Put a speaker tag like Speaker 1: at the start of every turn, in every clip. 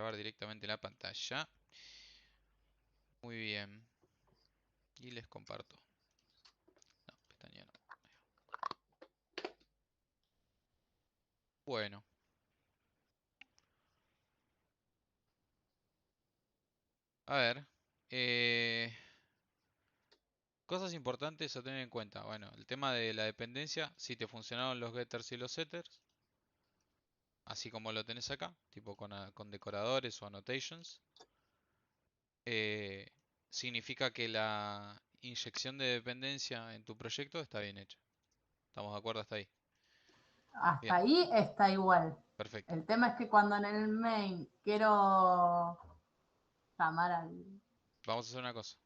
Speaker 1: grabar directamente la pantalla. Muy bien. Y les comparto. No, pestaña no. Bueno. A ver. Cosas importantes a tener en cuenta. Bueno, el tema de la dependencia. Si te funcionaron los getters y los setters. Así como lo tenés acá. Tipo con decoradores o annotations. eh, Significa que la inyección de dependencia en tu proyecto está bien hecha. ¿Estamos de acuerdo hasta ahí?
Speaker 2: Hasta
Speaker 1: Bien,
Speaker 2: ahí está igual.
Speaker 1: perfecto.
Speaker 2: El tema es que cuando en el main quiero llamar al...
Speaker 1: Vamos a hacer una cosa.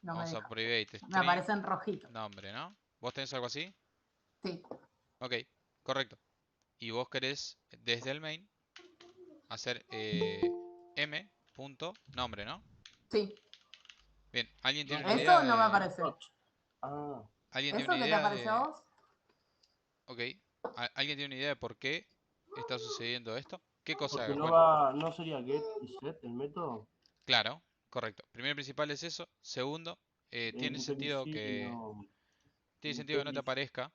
Speaker 2: No me
Speaker 1: Vamos a
Speaker 2: deja.
Speaker 1: private
Speaker 2: Me
Speaker 1: string
Speaker 2: aparece en rojito.
Speaker 1: nombre, ¿no? ¿Vos tenés algo así?
Speaker 2: Sí,
Speaker 1: Ok, correcto. Y vos querés desde el main hacer m.nombre, ¿no?
Speaker 2: sí.
Speaker 1: Bien, ¿alguien tiene una idea
Speaker 2: Eso no me
Speaker 1: de...
Speaker 2: aparece.
Speaker 3: Ah,
Speaker 1: ¿Alguien tiene
Speaker 2: ¿Eso
Speaker 1: una
Speaker 2: que te
Speaker 1: idea
Speaker 2: aparece a
Speaker 1: de...
Speaker 2: vos?
Speaker 1: Ok, ¿alguien tiene una idea de por qué está sucediendo esto? ¿Qué cosa?
Speaker 3: porque no
Speaker 1: Bueno,
Speaker 3: va, no sería get y set el método.
Speaker 1: claro, correcto. Primero y principal es eso. Segundo,
Speaker 3: En IPv6 no.
Speaker 1: tiene
Speaker 3: En
Speaker 1: sentido que no te
Speaker 3: IPv6.
Speaker 1: aparezca.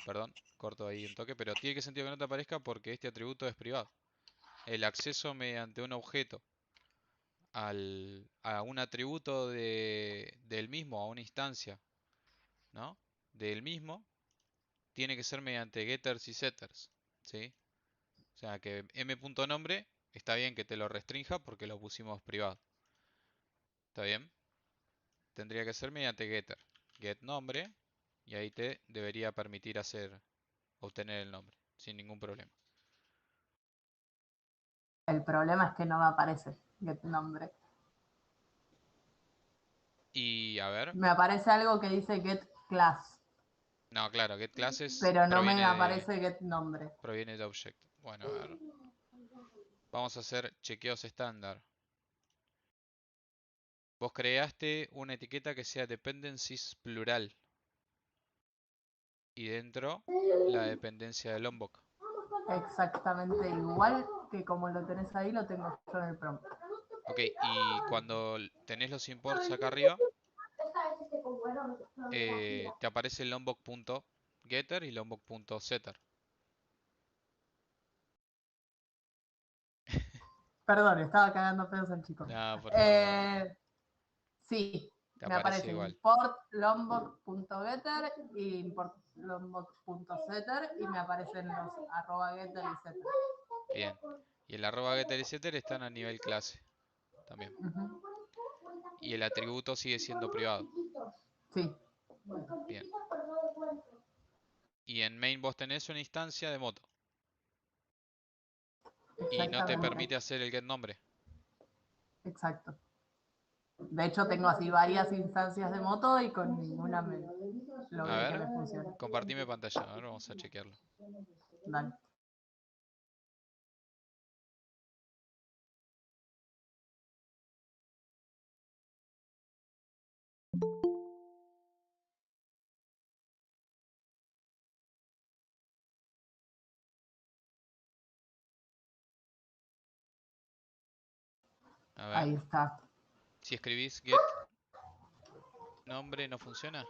Speaker 1: Perdón, corto ahí un toque, pero tiene que sentido que no te aparezca porque este atributo es privado. El acceso mediante un objeto a un atributo del mismo, a una instancia, ¿no? Del mismo, tiene que ser mediante getters y setters, ¿sí? O sea que m.nombre está bien que te lo restrinja porque lo pusimos privado. ¿Está bien? Tendría que ser mediante getter. Get nombre y ahí te debería permitir obtener el nombre sin ningún problema.
Speaker 2: El problema es que no me aparece get nombre.
Speaker 1: Y a ver,
Speaker 2: Me aparece algo que dice get class,
Speaker 1: no, claro, get classes
Speaker 2: pero no me aparece get nombre.
Speaker 1: proviene de object. Bueno, a ver, vamos a hacer chequeos estándar. Vos creaste una etiqueta que sea dependencies plural y dentro la dependencia de Lombok.
Speaker 2: Exactamente igual que como lo tenés ahí, lo tengo yo en el prompt.
Speaker 1: Ok, y cuando tenés los imports acá arriba, te aparece el lombok.getter y lombok.setter.
Speaker 2: Perdón, estaba cagando pedos al chico.
Speaker 1: No, por favor,
Speaker 2: Sí,
Speaker 1: te
Speaker 2: me
Speaker 1: aparece
Speaker 2: aparece
Speaker 1: igual.
Speaker 2: import lombok.getter y import lombok.setter y me aparecen los arroba getter y setter.
Speaker 1: Bien. Y el arroba getter y setter están a nivel clase también.
Speaker 2: Ujú.
Speaker 1: Y el atributo sigue siendo privado.
Speaker 2: Sí,
Speaker 1: Bien. Y en main vos tenés una instancia de moto. Y no te
Speaker 2: exactamente.
Speaker 1: permite hacer el get nombre.
Speaker 2: Exacto. De hecho, tengo así varias instancias de moto y con ninguna me
Speaker 1: A
Speaker 2: logré que
Speaker 1: ver,
Speaker 2: me funcione.
Speaker 1: compartime pantalla. A ver, vamos a chequearlo.
Speaker 2: Dale.
Speaker 1: A ver.
Speaker 2: Ahí está.
Speaker 1: Si escribís get nombre, ¿no funciona?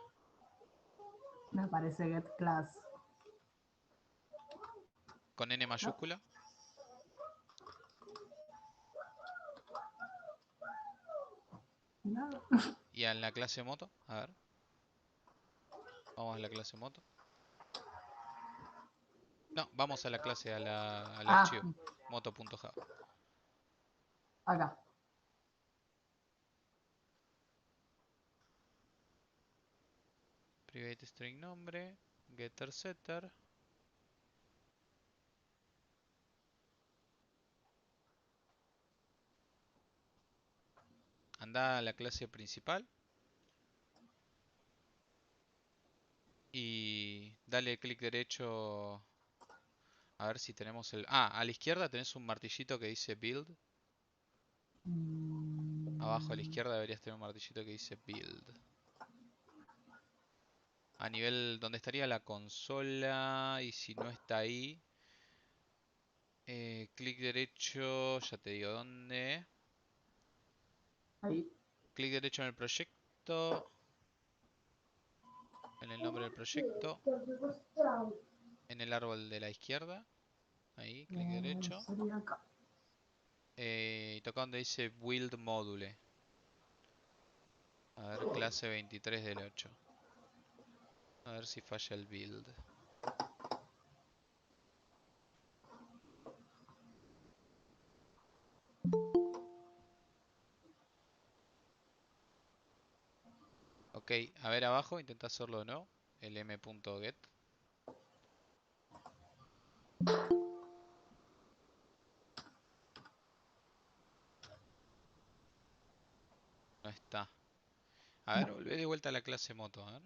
Speaker 2: Me aparece get class.
Speaker 1: Con N
Speaker 2: No,
Speaker 1: mayúscula.
Speaker 2: no.
Speaker 1: Y en la clase moto. A ver. Vamos a la clase moto. No, vamos a la clase, al
Speaker 2: Ah,
Speaker 1: archivo. Moto.java.
Speaker 2: acá.
Speaker 1: Private string nombre. Getter setter. Anda a la clase principal. Y dale clic derecho. A ver si tenemos el... Ah, a la izquierda tenés un martillito que dice build. Abajo a la izquierda deberías tener un martillito que dice build. A nivel donde estaría la consola. Y si no está ahí, Clic derecho, ya te digo dónde.
Speaker 2: Ahí.
Speaker 1: Clic derecho en el proyecto, en el nombre del proyecto, en el árbol de la izquierda. Ahí, clic derecho.
Speaker 2: Sería acá.
Speaker 1: Y toca donde dice Build Module. A ver, clase 23 del 8. A ver si falla el build. Ok, a ver abajo, intenta hacerlo de nuevo. El m.get. No está. A ver,
Speaker 2: No.
Speaker 1: volvé de vuelta a la clase moto, a ver.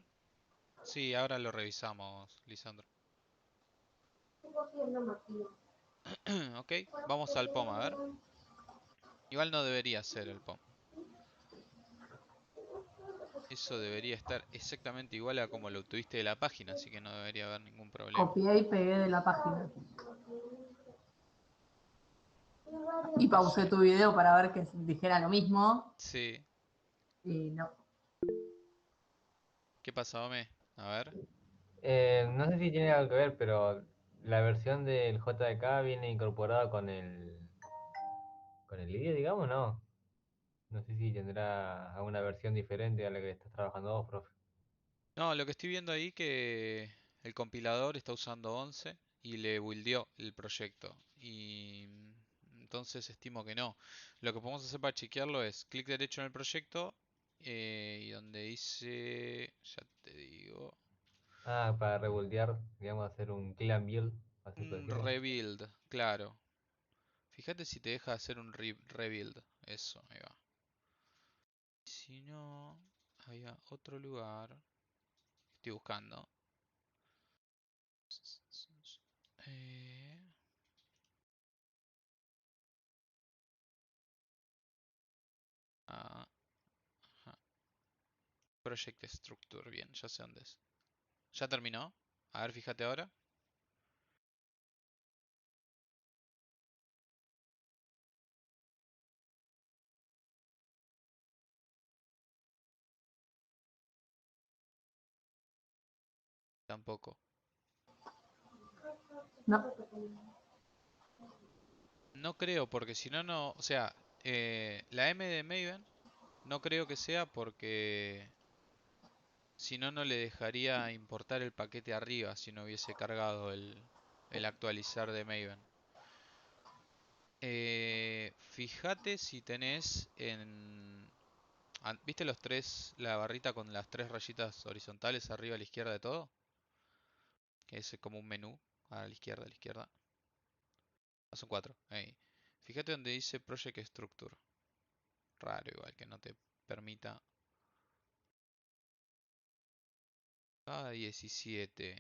Speaker 1: Sí, ahora lo revisamos, Lisandro. Ok, vamos al POM, a ver. Igual no debería ser el POM. Eso debería estar exactamente igual a como lo obtuviste de la página, así que no debería haber ningún problema.
Speaker 2: Copié y pegué de la página. Y
Speaker 1: No
Speaker 2: pausé
Speaker 1: sé.
Speaker 2: tu video para ver que dijera lo mismo.
Speaker 1: Sí.
Speaker 2: Y no.
Speaker 1: ¿Qué pasa, Ome? A ver.
Speaker 4: No sé si tiene algo que ver, pero la versión del JDK viene incorporada con el IDE, digamos, ¿no? No sé si tendrá alguna versión diferente a la que estás trabajando vos, profe.
Speaker 1: No, lo que estoy viendo ahí que el compilador está usando 11 y le buildeó el proyecto. Y entonces estimo que no. Lo que podemos hacer para chequearlo es clic derecho en el proyecto y donde dice, ya te digo,
Speaker 4: Ah, para revoltear, digamos, hacer un clean build, así por
Speaker 1: un
Speaker 4: decirlo.
Speaker 1: rebuild, claro. Fíjate si te deja hacer un rebuild. Eso, ahí va. Si no, había otro lugar. Estoy buscando. Eh, ah, ajá. Project Structure, bien, ya sé dónde es. ¿Ya terminó? A ver, fíjate ahora. Tampoco.
Speaker 2: No.
Speaker 1: No creo, porque si no, no. O sea, la M de Maven no creo que sea porque si no, no le dejaría importar el paquete arriba si no hubiese cargado el actualizar de Maven. Fíjate si tenés en... ¿Viste los tres, la barrita con las tres rayitas horizontales arriba a la izquierda de todo? Que es como un menú a la izquierda, a la izquierda. Ah, son cuatro. Ahí. Fíjate donde dice Project Structure. Raro igual que no te permita. Cada 17.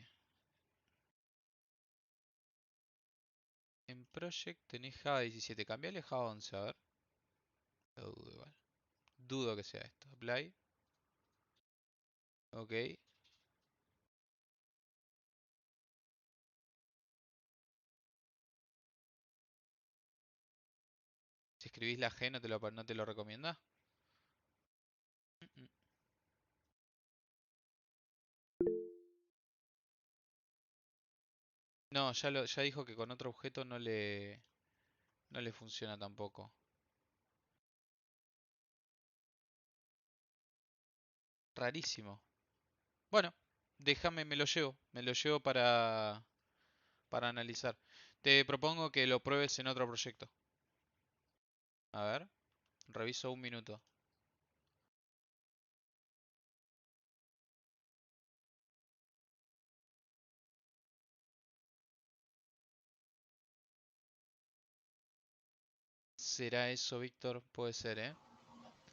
Speaker 1: En Project tenés Java 17. Cambiale Java 11, a ver. Lo dudo igual. Dudo que sea esto. Apply. Ok. Si escribís la G no te lo recomienda. Mm, mm. No, ya dijo que con otro objeto no le funciona tampoco. Rarísimo. Bueno, déjame, me lo llevo para analizar. Te propongo que lo pruebes en otro proyecto. A ver, reviso un minuto. ¿Será eso, Víctor? Puede ser, ¿eh?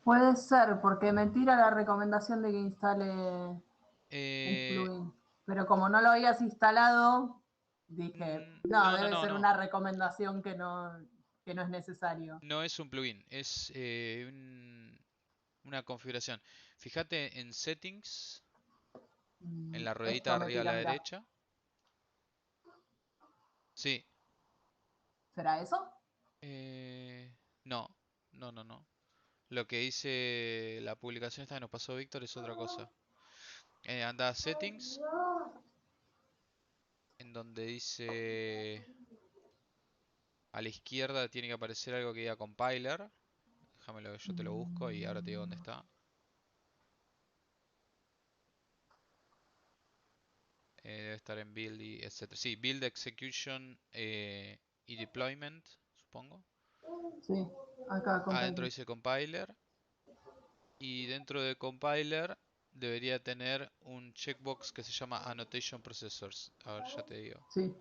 Speaker 2: Puede ser, porque me tira la recomendación de que instale un
Speaker 1: Eh,
Speaker 2: plugin. Pero como no lo habías instalado, dije, no,
Speaker 1: no, no,
Speaker 2: debe
Speaker 1: no,
Speaker 2: ser
Speaker 1: no.
Speaker 2: una recomendación que no es necesario.
Speaker 1: No es un plugin, es una configuración. Fíjate en Settings, en la ruedita
Speaker 2: Esto me
Speaker 1: arriba a
Speaker 2: tira
Speaker 1: la
Speaker 2: acá.
Speaker 1: derecha. Sí,
Speaker 2: ¿Será eso?
Speaker 1: No, no. Lo que dice la publicación esta que nos pasó Víctor es otra cosa. Anda a Settings, en donde dice a la izquierda tiene que aparecer algo que diga Compiler. Déjamelo, yo te lo busco y ahora te digo dónde está. Debe estar en Build y etc. Sí, Build Execution y Deployment, supongo.
Speaker 2: Sí, acá
Speaker 1: Adentro
Speaker 2: compartir.
Speaker 1: dice Compiler. Y dentro de Compiler debería tener un checkbox que se llama Annotation Processors. A ver, ya te digo.
Speaker 2: Sí,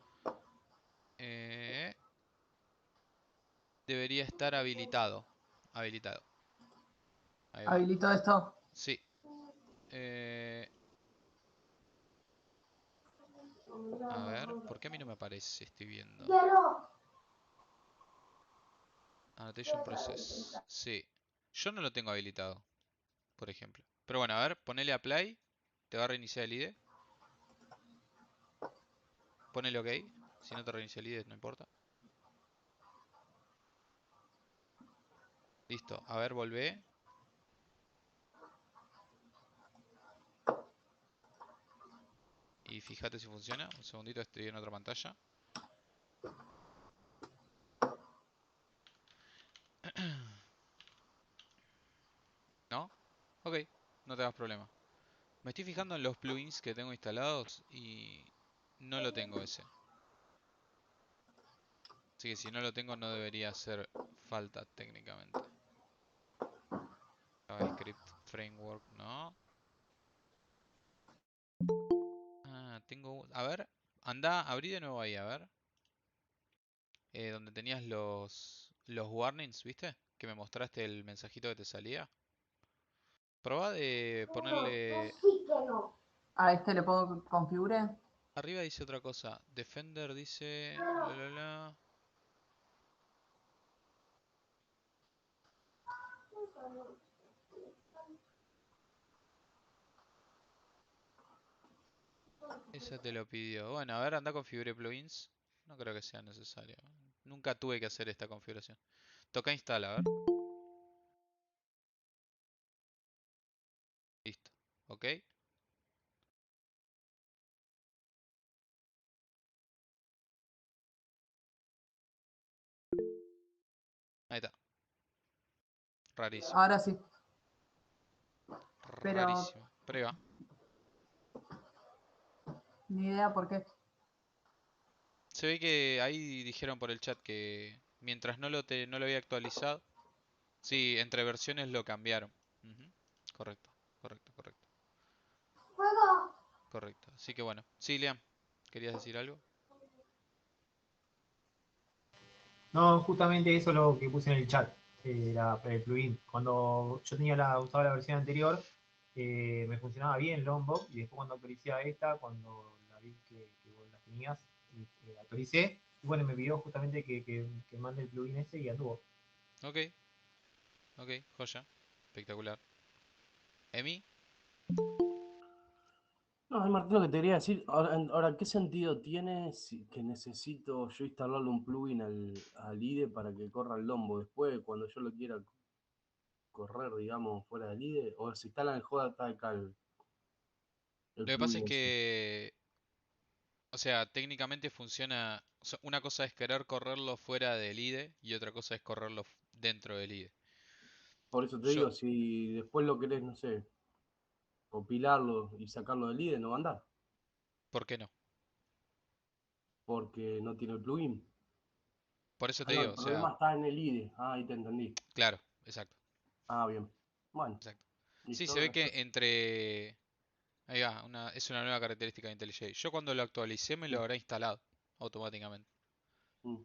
Speaker 1: Eh, Debería estar habilitado. Habilitado. Ahí va.
Speaker 2: habilito esto.
Speaker 1: Sí. Eh, a ver, ¿por qué a mí no me aparece? Estoy viendo. Annotation Process. Sí. Yo no lo tengo habilitado, por ejemplo. Pero bueno, a ver, ponele Apply. Te va a reiniciar el IDE. Ponele OK. Si no te reinicia el IDE, no importa. Listo. A ver, volvé. Y fíjate si funciona. Un segundito, estoy en otra pantalla. ¿No? Ok, no te hagas problema. Me estoy fijando en los plugins que tengo instalados y no lo tengo ese. Así que si no lo tengo no debería hacer falta técnicamente. JavaScript Framework, no. Ah, tengo... A ver, anda, abrí de nuevo ahí, a ver. Donde tenías los warnings, ¿viste? Que me mostraste el mensajito que te salía. Proba de ponerle...
Speaker 2: A este le pongo configure.
Speaker 1: Arriba dice otra cosa. Defender dice... Esa te lo pidió. Bueno, a ver, anda a configure plugins. No creo que sea necesario. Nunca tuve que hacer esta configuración. Toca install, a ver. Listo. ¿Ok? Ahí está. Rarísimo.
Speaker 2: Ahora sí, pero
Speaker 1: Rarísimo. Prueba.
Speaker 2: ni idea por qué.
Speaker 1: Se ve que ahí dijeron por el chat que mientras no lo había actualizado. Sí, entre versiones lo cambiaron. Ujú. Correcto, correcto. Correcto. Así que bueno. Sí, Liam, ¿querías decir algo?
Speaker 5: No, justamente eso es lo que puse en el chat, el plugin. Cuando yo usaba la versión anterior, me funcionaba bien Lombok, y después cuando actualicé a esta, cuando la vi que vos la tenías, actualicé, y bueno, me pidió justamente que mande el plugin ese y anduvo.
Speaker 1: Ok, joya. Espectacular. ¿Emi?
Speaker 3: No, Martín, lo que te quería decir, ahora, ¿qué sentido tiene que necesito yo instalarle un plugin al IDE para que corra el Lombo? Después, cuando yo lo quiera correr, digamos, fuera del IDE, o se instala en JTK el
Speaker 1: Lo que pasa es
Speaker 3: plugin ese.
Speaker 1: que, o sea, técnicamente funciona. Una cosa es querer correrlo fuera del IDE y otra cosa es correrlo dentro del IDE.
Speaker 3: Por eso te
Speaker 1: Yo,
Speaker 3: digo, si después lo querés, no sé, compilarlo y sacarlo del IDE, no va a andar,
Speaker 1: ¿Por qué no?
Speaker 3: porque no tiene el plugin.
Speaker 1: Por eso
Speaker 3: Ah,
Speaker 1: te
Speaker 3: no,
Speaker 1: digo,
Speaker 3: el
Speaker 1: o sea,
Speaker 3: problema está en el IDE. Ah, ahí te entendí.
Speaker 1: claro, exacto,
Speaker 3: Ah, bien. Bueno,
Speaker 1: exacto. Sí, se
Speaker 3: listo,
Speaker 1: ve que
Speaker 3: gracias.
Speaker 1: entre... Ahí va, es una nueva característica de IntelliJ. Yo cuando lo actualicé me lo
Speaker 3: Sí.
Speaker 1: habrá instalado automáticamente.
Speaker 3: Mm.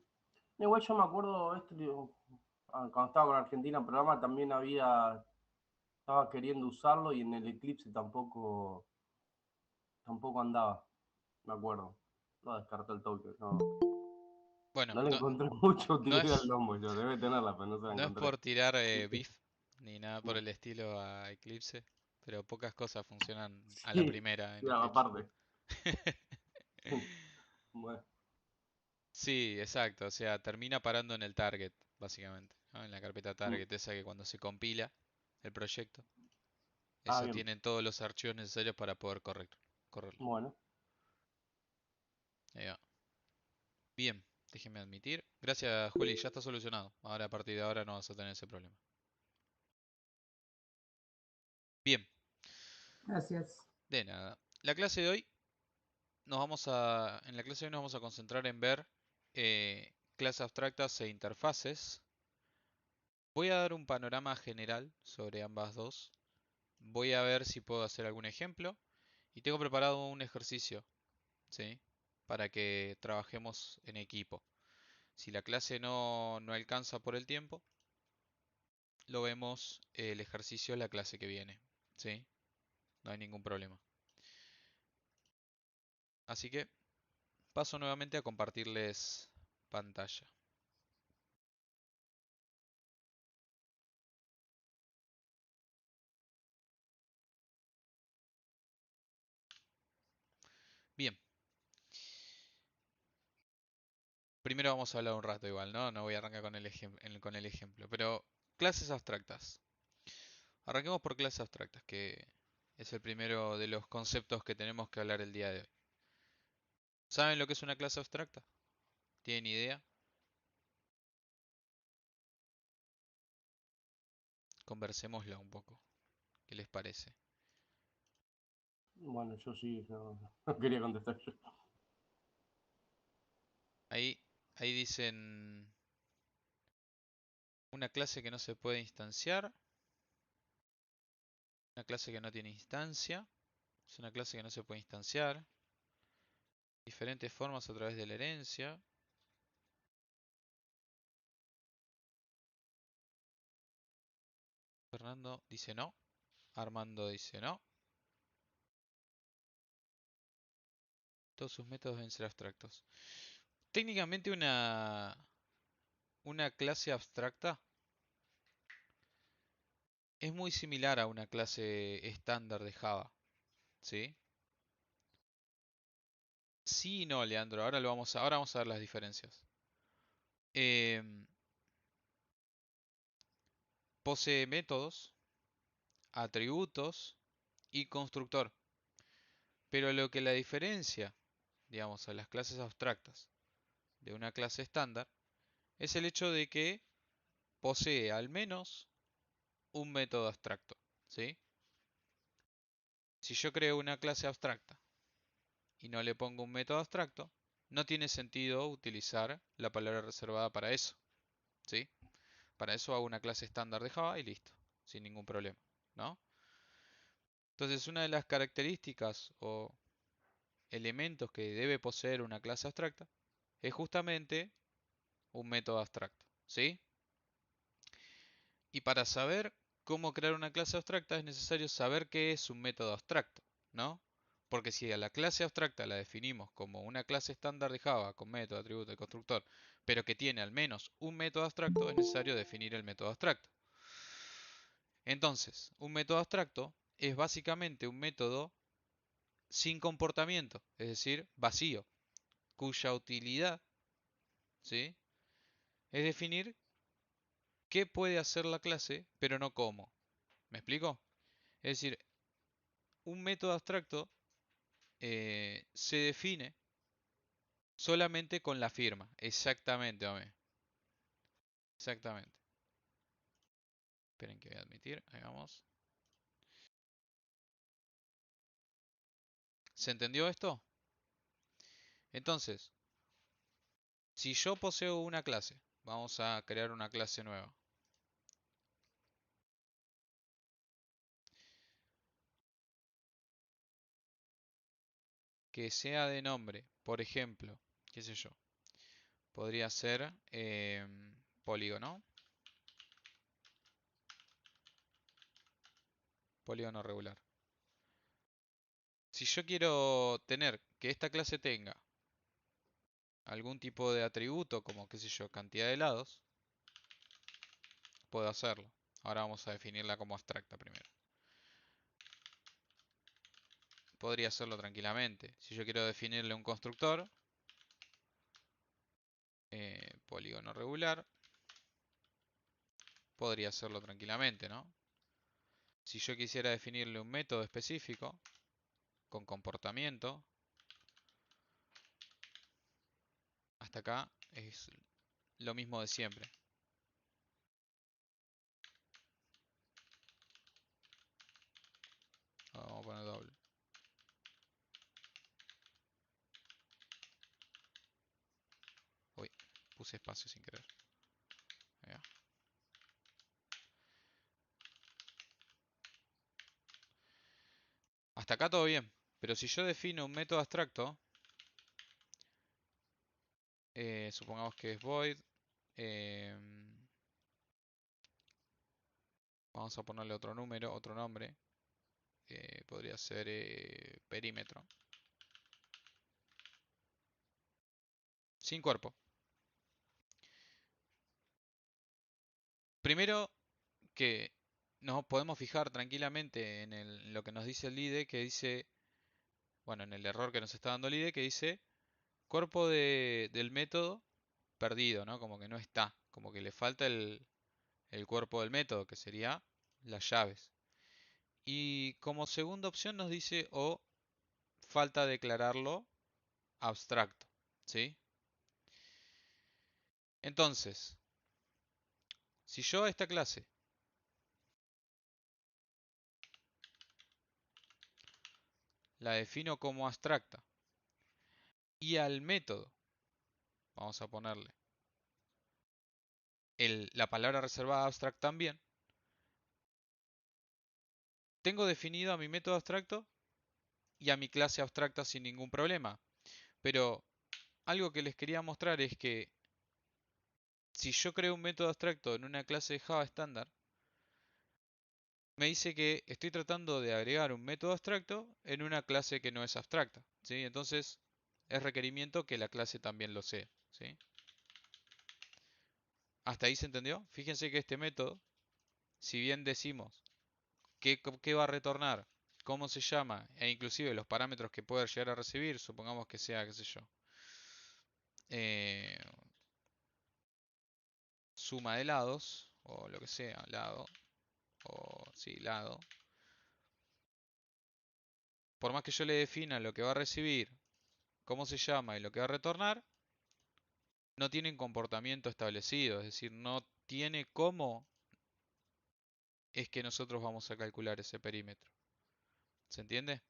Speaker 3: Igual yo me acuerdo, digo, cuando estaba con Argentina en programa también estaba queriendo usarlo y en el Eclipse tampoco andaba, me acuerdo. Lo descarté el toque, no,
Speaker 1: Bueno,
Speaker 3: no le
Speaker 1: no,
Speaker 3: encontré mucha
Speaker 1: no
Speaker 3: utilidad al
Speaker 1: es,
Speaker 3: Lombo, yo debe tenerla, pero no se la
Speaker 1: no es
Speaker 3: encontré.
Speaker 1: por tirar beef ni nada por
Speaker 3: Mm.
Speaker 1: el estilo a Eclipse, pero pocas cosas funcionan a la
Speaker 3: Sí,
Speaker 1: primera en
Speaker 3: sí,
Speaker 1: Eclipse.
Speaker 3: aparte. Bueno,
Speaker 1: Sí, exacto. O sea, termina parando en el target, básicamente, ¿no? En la carpeta
Speaker 3: Mm.
Speaker 1: target, esa que cuando se compila el proyecto,
Speaker 3: Ah,
Speaker 1: eso
Speaker 3: bien.
Speaker 1: tiene todos los archivos necesarios para poder correrlo.
Speaker 3: Bueno.
Speaker 1: Ahí va. Bien, déjeme admitir. Gracias, Juli, ya está solucionado. Ahora, a partir de ahora no vas a tener ese problema. Bien,
Speaker 2: Gracias.
Speaker 1: de nada. La clase de hoy en la clase de hoy nos vamos a concentrar en ver clases abstractas e interfaces. Voy a dar un panorama general sobre ambas dos. Voy a ver si puedo hacer algún ejemplo. Y tengo preparado un ejercicio, ¿sí? Para que trabajemos en equipo. Si la clase no alcanza por el tiempo, lo vemos el ejercicio en la clase que viene, ¿sí? No hay ningún problema. Así que paso nuevamente a compartirles pantalla. Bien, primero vamos a hablar un rato igual, ¿no? No voy a arrancar con el ejemplo, pero clases abstractas. Arranquemos por clases abstractas, que es el primero de los conceptos que tenemos que hablar el día de hoy. ¿Saben lo que es una clase abstracta? ¿Tienen idea? Conversémoslo un poco. ¿Qué les parece?
Speaker 3: Bueno, yo sí, no, no quería contestar yo.
Speaker 1: Ahí, ahí dicen una clase que no se puede instanciar, una clase que no tiene instancia, es una clase que no se puede instanciar, diferentes formas a través de la herencia. Fernando dice no, Armando dice no. Todos sus métodos deben ser abstractos. Técnicamente una clase abstracta es muy similar a una clase estándar de Java, ¿sí? Sí y no, Leandro. Ahora vamos a ver las diferencias. Em, Posee métodos, atributos y constructor. Pero lo que la diferencia, digamos, a las clases abstractas de una clase estándar es el hecho de que posee al menos un método abstracto, ¿sí? Si yo creo una clase abstracta y no le pongo un método abstracto, no tiene sentido utilizar la palabra reservada para eso, ¿sí? Para eso hago una clase estándar de Java y listo, sin ningún problema, ¿no? Entonces, una de las características o elementos que debe poseer una clase abstracta es justamente un método abstracto, ¿sí? Y para saber cómo crear una clase abstracta es necesario saber qué es un método abstracto, ¿no? Porque si a la clase abstracta la definimos como una clase estándar de Java con método, atributo y constructor, pero que tiene al menos un método abstracto, es necesario definir el método abstracto. Entonces, un método abstracto es básicamente un método sin comportamiento, es decir, vacío, cuya utilidad, ¿sí?, es definir qué puede hacer la clase, pero no cómo. ¿Me explico? Es decir, un método abstracto se define solamente con la firma. Exactamente, hombre. Exactamente. Esperen que voy a admitir. Ahí vamos. ¿Se entendió esto? Entonces, si yo poseo una clase, vamos a crear una clase nueva. Que sea de nombre, por ejemplo, qué sé yo, podría ser polígono, polígono regular. Si yo quiero tener que esta clase tenga algún tipo de atributo, como qué sé yo, cantidad de lados, puedo hacerlo. Ahora vamos a definirla como abstracta primero. Podría hacerlo tranquilamente. Si yo quiero definirle un constructor, polígono regular. Podría hacerlo tranquilamente, ¿no? Si yo quisiera definirle un método específico con comportamiento, hasta acá es lo mismo de siempre. Vamos a poner doble. Uy, puse espacio sin querer. Ahí va. Hasta acá todo bien. Pero si yo defino un método abstracto, supongamos que es void, vamos a ponerle otro número, otro nombre. Podría ser perímetro. Sin cuerpo. Primero que nos podemos fijar tranquilamente en lo que nos dice el IDE, que dice, bueno, en el error que nos está dando el IDE, que dice cuerpo del método perdido, ¿no? Como que no está, como que le falta el cuerpo del método, que sería las llaves. Y como segunda opción nos dice o falta declararlo abstracto, ¿sí? Entonces, si yo a esta clase la defino como abstracta y al método, vamos a ponerle la palabra reservada abstract también, tengo definido a mi método abstracto y a mi clase abstracta sin ningún problema. Pero algo que les quería mostrar es que si yo creo un método abstracto en una clase de Java estándar, me dice que estoy tratando de agregar un método abstracto en una clase que no es abstracta, ¿sí? Entonces es requerimiento que la clase también lo sea, ¿sí? ¿Hasta ahí se entendió? Fíjense que este método, si bien decimos qué va a retornar, cómo se llama e inclusive los parámetros que puede llegar a recibir, supongamos que sea, qué sé yo, eh, suma de lados o lo que sea, lado o sí, lado. Por más que yo le defina lo que va a recibir, cómo se llama y lo que va a retornar, no tienen comportamiento establecido, es decir, no tiene cómo es que nosotros vamos a calcular ese perímetro. ¿Se entiende?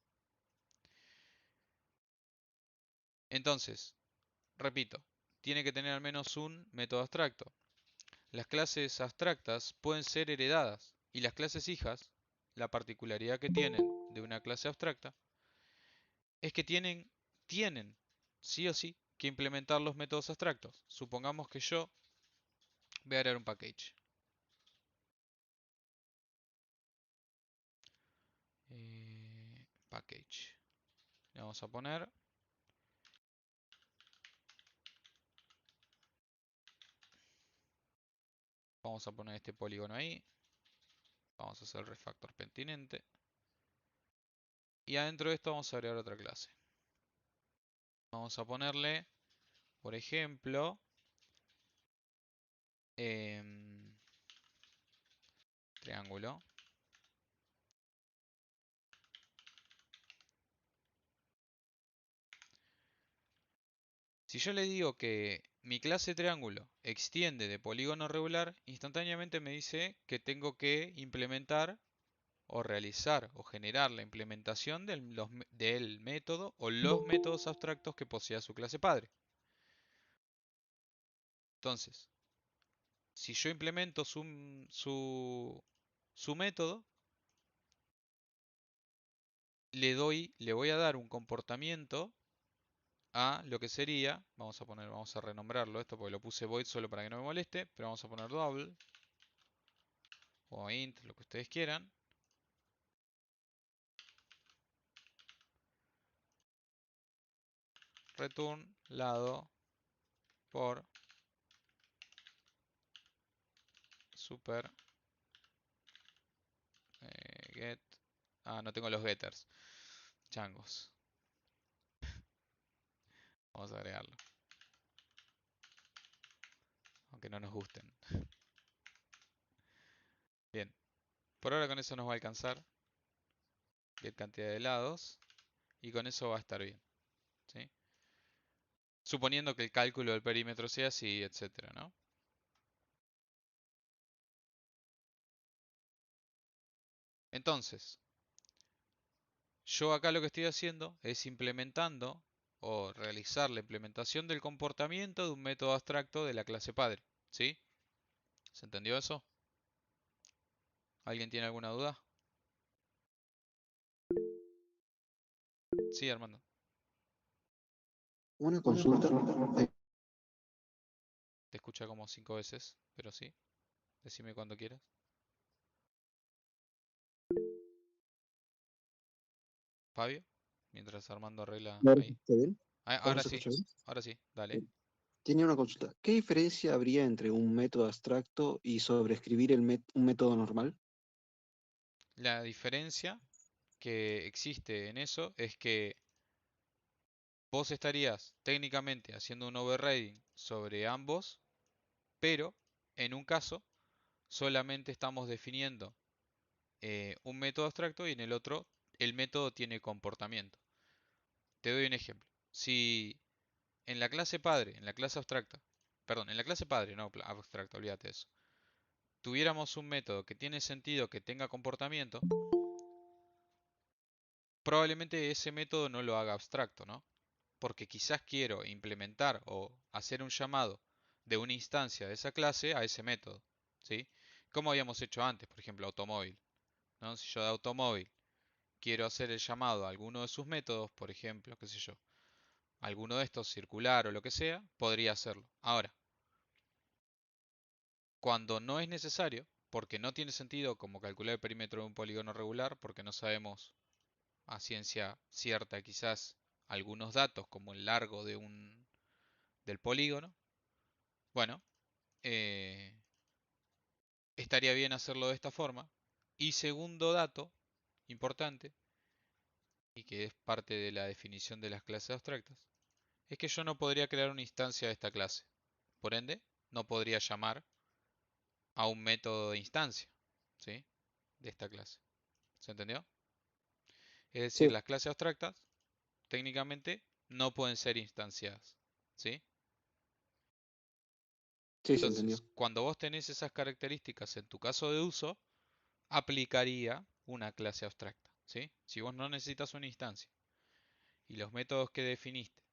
Speaker 1: Entonces, repito, tiene que tener al menos un método abstracto. Las clases abstractas pueden ser heredadas y las clases hijas, la particularidad que tienen de una clase abstracta, es que tienen sí o sí que implementar los métodos abstractos. Supongamos que yo voy a agregar un package. Package. Le vamos a poner este polígono ahí. Vamos a hacer el refactor pertinente. Y adentro de esto vamos a agregar otra clase. Vamos a ponerle, por ejemplo, triángulo. Si yo le digo que mi clase triángulo extiende de polígono regular, instantáneamente me dice que tengo que implementar o realizar o generar la implementación del método o los métodos abstractos que posea su clase padre. Entonces, si yo implemento su método, le voy a dar un comportamiento a lo que sería, vamos a renombrarlo esto porque lo puse void solo para que no me moleste, pero vamos a poner double o int, lo que ustedes quieran. Return lado por super get. Ah, no tengo los getters. Changos. Vamos a agregarlo. aunque no nos gusten. Bien, por ahora con eso nos va a alcanzar. Bien cantidad de lados. Y con eso va a estar bien. ¿Sí? Suponiendo que el cálculo del perímetro sea así, etcétera, ¿no? Entonces, yo acá lo que estoy haciendo es implementando o realizar la implementación del comportamiento de un método abstracto de la clase padre. ¿Sí? ¿Se entendió eso? ¿Alguien tiene alguna duda? Sí, Armando.
Speaker 6: Una consulta.
Speaker 1: Te escucha como 5 veces, pero sí. Decime cuando quieras. Fabio, mientras Armando arregla
Speaker 6: ¿Ahora
Speaker 1: ahí.
Speaker 6: está bien? ¿Ahora
Speaker 1: Ahora
Speaker 6: se
Speaker 1: sí,
Speaker 6: escucha bien?
Speaker 1: ahora sí, dale.
Speaker 6: Tenía una consulta. ¿Qué diferencia habría entre un método abstracto y sobreescribir un método normal?
Speaker 1: La diferencia que existe en eso es que vos estarías técnicamente haciendo un overriding sobre ambos, pero en un caso solamente estamos definiendo un método abstracto y en el otro el método tiene comportamiento. Te doy un ejemplo. Si en la clase padre, en la clase abstracta, perdón, en la clase padre, no abstracta, olvídate de eso, tuviéramos un método que tiene sentido que tenga comportamiento, probablemente ese método no lo haga abstracto, ¿no? Porque quizás quiero implementar o hacer un llamado de una instancia de esa clase a ese método, ¿sí? Como habíamos hecho antes, por ejemplo, automóvil, ¿no? Si yo de automóvil quiero hacer el llamado a alguno de sus métodos, por ejemplo, qué sé yo, alguno de estos circular o lo que sea, podría hacerlo. Ahora, cuando no es necesario, porque no tiene sentido como calcular el perímetro de un polígono regular, porque no sabemos a ciencia cierta quizás algunos datos como el largo del polígono, bueno, eh, estaría bien hacerlo de esta forma. Y segundo dato importante, y que es parte de la definición de las clases abstractas, es que yo no podría crear una instancia de esta clase. Por ende, no podría llamar a un método de instancia, ¿sí? De esta clase. ¿Se entendió? Es decir,
Speaker 6: Sí,
Speaker 1: las clases abstractas técnicamente no pueden ser instanciadas, ¿sí?
Speaker 6: sí, se entendió.
Speaker 1: Entonces, cuando vos tenés esas características en tu caso de uso, aplicaría una clase abstracta, ¿sí? Si vos no necesitas una instancia y los métodos que definiste,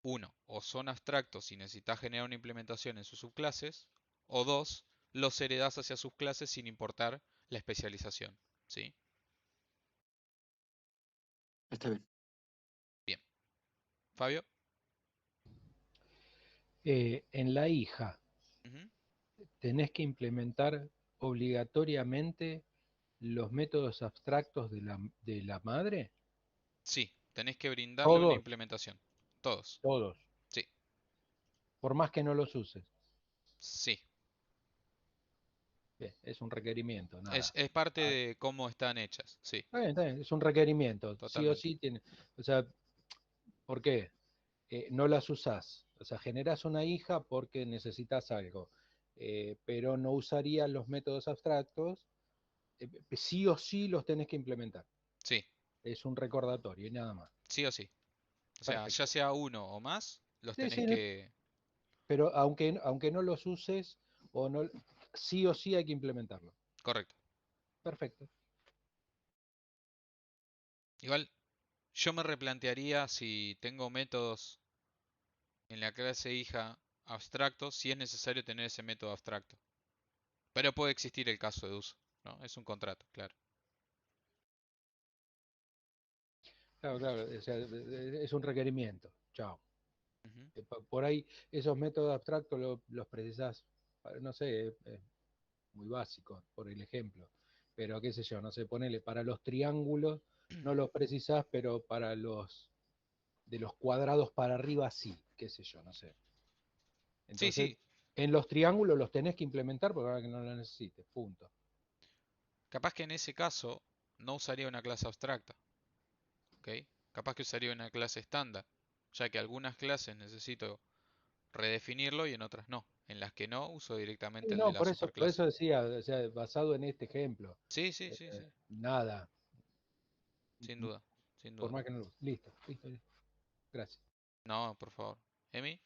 Speaker 1: uno, o son abstractos y necesitas generar una implementación en sus subclases, o dos, los heredás hacia sus clases sin importar la especialización, ¿sí?
Speaker 6: Está bien.
Speaker 1: Bien. Fabio.
Speaker 7: En la hija,
Speaker 1: Ujú.
Speaker 7: tenés que implementar obligatoriamente los métodos abstractos de la madre.
Speaker 1: Sí, tenés que brindarle una
Speaker 7: Todos,
Speaker 1: implementación. Todos.
Speaker 7: todos,
Speaker 1: Sí,
Speaker 7: por más que no los uses.
Speaker 1: sí.
Speaker 7: Bien, es un requerimiento,
Speaker 1: Es,
Speaker 7: nada.
Speaker 1: es parte
Speaker 7: Ah,
Speaker 1: de cómo están hechas. Sí,
Speaker 7: está bien, es un requerimiento, sí o
Speaker 1: totalmente.
Speaker 7: sí tiene. O sea, ¿por qué? No las usás. O sea, generás una hija porque necesitas algo, pero no usarías los métodos abstractos, sí o sí los tenés que implementar.
Speaker 1: Sí,
Speaker 7: Es un recordatorio y nada más.
Speaker 1: sí o sí. O sea, ya
Speaker 7: Perfecto.
Speaker 1: sea uno o más, los
Speaker 7: Sí,
Speaker 1: tenés
Speaker 7: sí,
Speaker 1: que...
Speaker 7: pero aunque no los uses, o no, sí o sí hay que implementarlo.
Speaker 1: Correcto.
Speaker 7: Perfecto.
Speaker 1: Igual, yo me replantearía si tengo métodos en la clase hija abstractos, si es necesario tener ese método abstracto. Pero puede existir el caso de uso, ¿no? Es un contrato, claro.
Speaker 7: Claro, claro. O sea, es un requerimiento. Chao.
Speaker 1: Ujú.
Speaker 7: Por ahí esos métodos abstractos los precisás, no sé, muy básico, por el ejemplo. Pero qué sé yo, no sé, ponele para los triángulos, no los precisás, pero para los de los cuadrados para arriba sí, qué sé yo, no sé.
Speaker 1: Sí,
Speaker 7: Entonces,
Speaker 1: sí.
Speaker 7: en los triángulos los tenés que implementar porque ahora que no lo necesites, punto.
Speaker 1: Capaz que en ese caso no usaría una clase abstracta, ¿ok? Capaz que usaría una clase estándar, ya que algunas clases necesito redefinirlo y en otras no. En las que no, uso directamente
Speaker 7: Sí,
Speaker 1: el de
Speaker 7: no,
Speaker 1: la
Speaker 7: por
Speaker 1: superclase.
Speaker 7: eso decía, o sea, basado en este ejemplo.
Speaker 1: Sí, sí, sí, sí.
Speaker 7: Nada,
Speaker 1: Sin duda, sin
Speaker 7: por
Speaker 1: duda.
Speaker 7: más que no lo. Listo, listo, listo. Gracias.
Speaker 1: No, por favor. ¿Emi?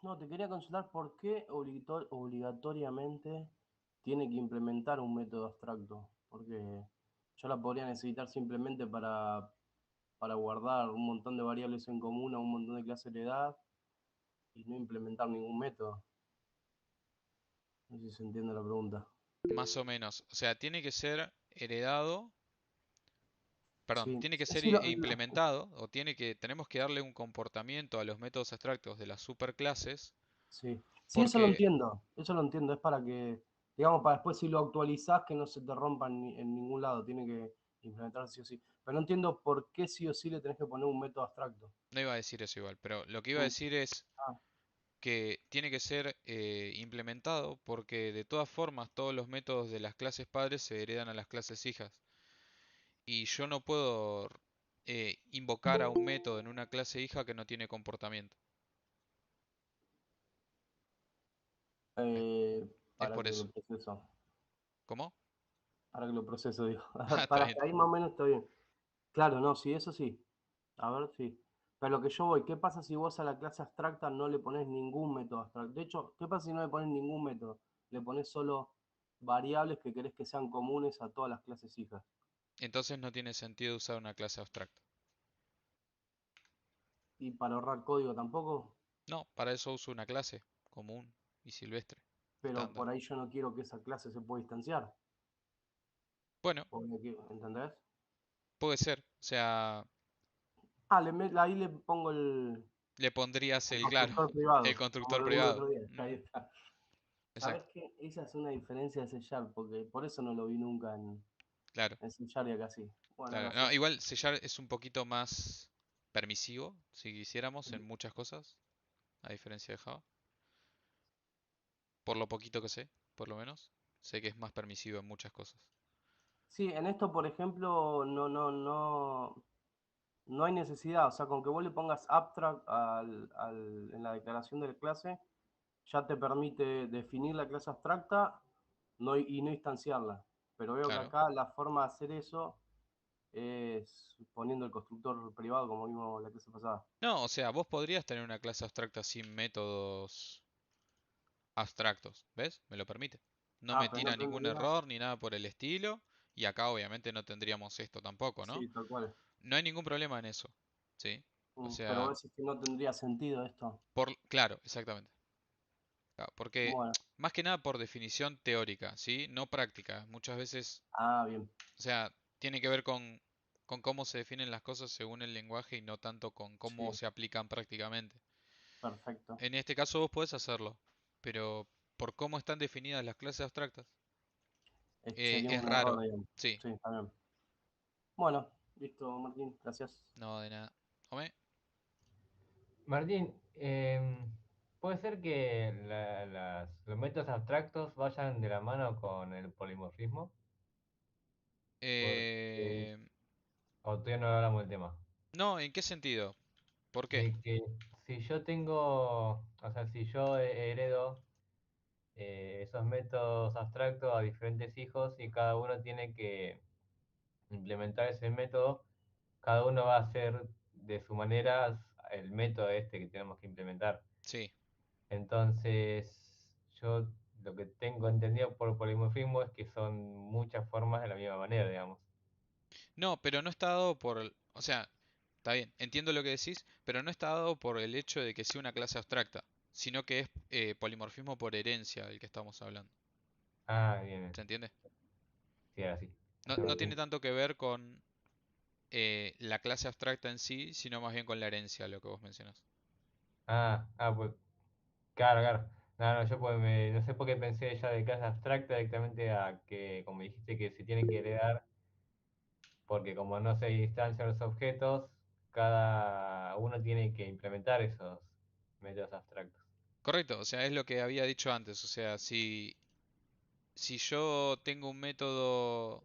Speaker 3: No, te quería consultar por qué obligatoriamente tiene que implementar un método abstracto. Porque yo la podría necesitar simplemente para guardar un montón de variables en común a un montón de clases de edad y no implementar ningún método. No sé si se entiende la pregunta.
Speaker 1: Más o menos. O sea, tiene que ser heredado, perdón,
Speaker 3: Sí,
Speaker 1: tiene que ser
Speaker 3: sí,
Speaker 1: implementado o tenemos que darle un comportamiento a los métodos abstractos de las superclases
Speaker 3: sí. Sí,
Speaker 1: porque,
Speaker 3: eso lo entiendo, es para que, digamos, para después si lo actualizás que no se te rompa en ningún lado, tiene que implementarse sí o sí. Pero no entiendo por qué sí o sí le tenés que poner un método abstracto.
Speaker 1: no iba a decir eso igual, pero lo que iba a
Speaker 3: Mm,
Speaker 1: decir es
Speaker 3: ah,
Speaker 1: que tiene que ser implementado porque de todas formas todos los métodos de las clases padres se heredan a las clases hijas. Y yo no puedo invocar a un método en una clase hija que no tiene comportamiento. Eh, Es
Speaker 3: para
Speaker 1: por
Speaker 3: que
Speaker 1: eso.
Speaker 3: lo proceso,
Speaker 1: ¿Cómo?
Speaker 3: para que lo proceso, digo.
Speaker 1: Ah, está
Speaker 3: Para
Speaker 1: bien.
Speaker 3: que ahí más o menos está bien. Claro, no, sí, eso sí. A ver, sí. Pero lo que yo voy, ¿qué pasa si vos a la clase abstracta no le pones ningún método abstracto? De hecho, ¿qué pasa si no le pones ningún método? Le pones solo variables que querés que sean comunes a todas las clases hijas.
Speaker 1: Entonces no tiene sentido usar una clase abstracta.
Speaker 3: Y para ahorrar código tampoco,
Speaker 1: No, para eso uso una clase común y silvestre,
Speaker 3: pero
Speaker 1: estándar.
Speaker 3: por ahí yo no quiero que esa clase se pueda instanciar.
Speaker 1: Bueno,
Speaker 3: ¿Entendés?
Speaker 1: puede ser. O sea,
Speaker 3: Ah, ahí le pongo
Speaker 1: le pondrías
Speaker 3: el
Speaker 1: claro,
Speaker 3: constructor
Speaker 1: el
Speaker 3: privado, como
Speaker 1: constructor
Speaker 3: lo vimos el
Speaker 1: privado.
Speaker 3: otro día. Ahí
Speaker 1: Ujú,
Speaker 3: está. ¿Sabés
Speaker 1: exacto,
Speaker 3: qué? Esa es una diferencia de sellar, porque por eso no lo vi nunca
Speaker 1: claro,
Speaker 3: en sellar y acá sí. Bueno,
Speaker 1: claro. No,
Speaker 3: gracias.
Speaker 1: igual sellar es un poquito más permisivo, si quisiéramos, en muchas cosas, a diferencia de Java. Por lo poquito que sé, por lo menos. Sé que es más permisivo en muchas cosas.
Speaker 3: Sí, en esto, por ejemplo, no hay necesidad. O sea, con que vos le pongas abstract en la declaración de la clase, ya te permite definir la clase abstracta y no instanciarla. Pero veo que
Speaker 1: Claro.
Speaker 3: acá la forma de hacer eso es poniendo el constructor privado, como vimos la clase pasada.
Speaker 1: No, o sea, vos podrías tener una clase abstracta sin métodos abstractos, ¿ves? Me lo permite. No
Speaker 3: Ah,
Speaker 1: me
Speaker 3: pero no
Speaker 1: tira ningún
Speaker 3: tendría.
Speaker 1: error ni nada por el estilo. Y acá obviamente no tendríamos esto tampoco, ¿no?
Speaker 3: Sí, tal cual.
Speaker 1: No hay ningún problema en eso, ¿sí? O
Speaker 3: Pero
Speaker 1: sea,
Speaker 3: vos decís que no tendría sentido esto.
Speaker 1: claro, exactamente. Claro, porque
Speaker 3: Bueno,
Speaker 1: más que nada por definición teórica, ¿sí? No práctica. Muchas veces,
Speaker 3: bien,
Speaker 1: o sea, tiene que ver con cómo se definen las cosas según el lenguaje y no tanto con cómo
Speaker 3: sí,
Speaker 1: se aplican prácticamente.
Speaker 3: perfecto.
Speaker 1: En este caso vos podés hacerlo, pero por cómo están definidas las clases abstractas,
Speaker 3: Sería
Speaker 1: es
Speaker 3: un error,
Speaker 1: raro.
Speaker 3: digamos.
Speaker 1: Sí,
Speaker 3: Sí, está bien. Bueno, listo, Martín, gracias.
Speaker 1: no de nada. ¿Ome?
Speaker 4: Martín, ¿puede ser que los métodos abstractos vayan de la mano con el polimorfismo? Porque,
Speaker 1: Eh,
Speaker 4: o todavía no hablamos del tema.
Speaker 1: no, ¿en qué sentido? ¿Por qué?
Speaker 4: De que si yo tengo, o sea, si yo heredo esos métodos abstractos a diferentes hijos y cada uno tiene que implementar ese método, cada uno va a hacer de su manera el método este que tenemos que implementar.
Speaker 1: Sí.
Speaker 4: Entonces, yo lo que tengo entendido por polimorfismo es que son muchas formas de la misma manera, digamos.
Speaker 1: No, pero no está dado o sea, está bien, entiendo lo que decís, pero no está dado por el hecho de que sea una clase abstracta, sino que es polimorfismo por herencia del que estamos hablando.
Speaker 4: Ah, bien,
Speaker 1: ¿Se entiende?
Speaker 4: sí, ahora sí.
Speaker 1: No, no tiene tanto que ver con la clase abstracta en sí, sino más bien con la herencia, lo que vos mencionás.
Speaker 4: Pues claro, claro. No, no, yo pues no sé por qué pensé ya de clase abstracta directamente a que, como dijiste, que se tiene que heredar, porque como no se distancian los objetos, cada uno tiene que implementar esos métodos abstractos.
Speaker 1: Correcto, o sea, es lo que había dicho antes, o sea, si yo tengo un método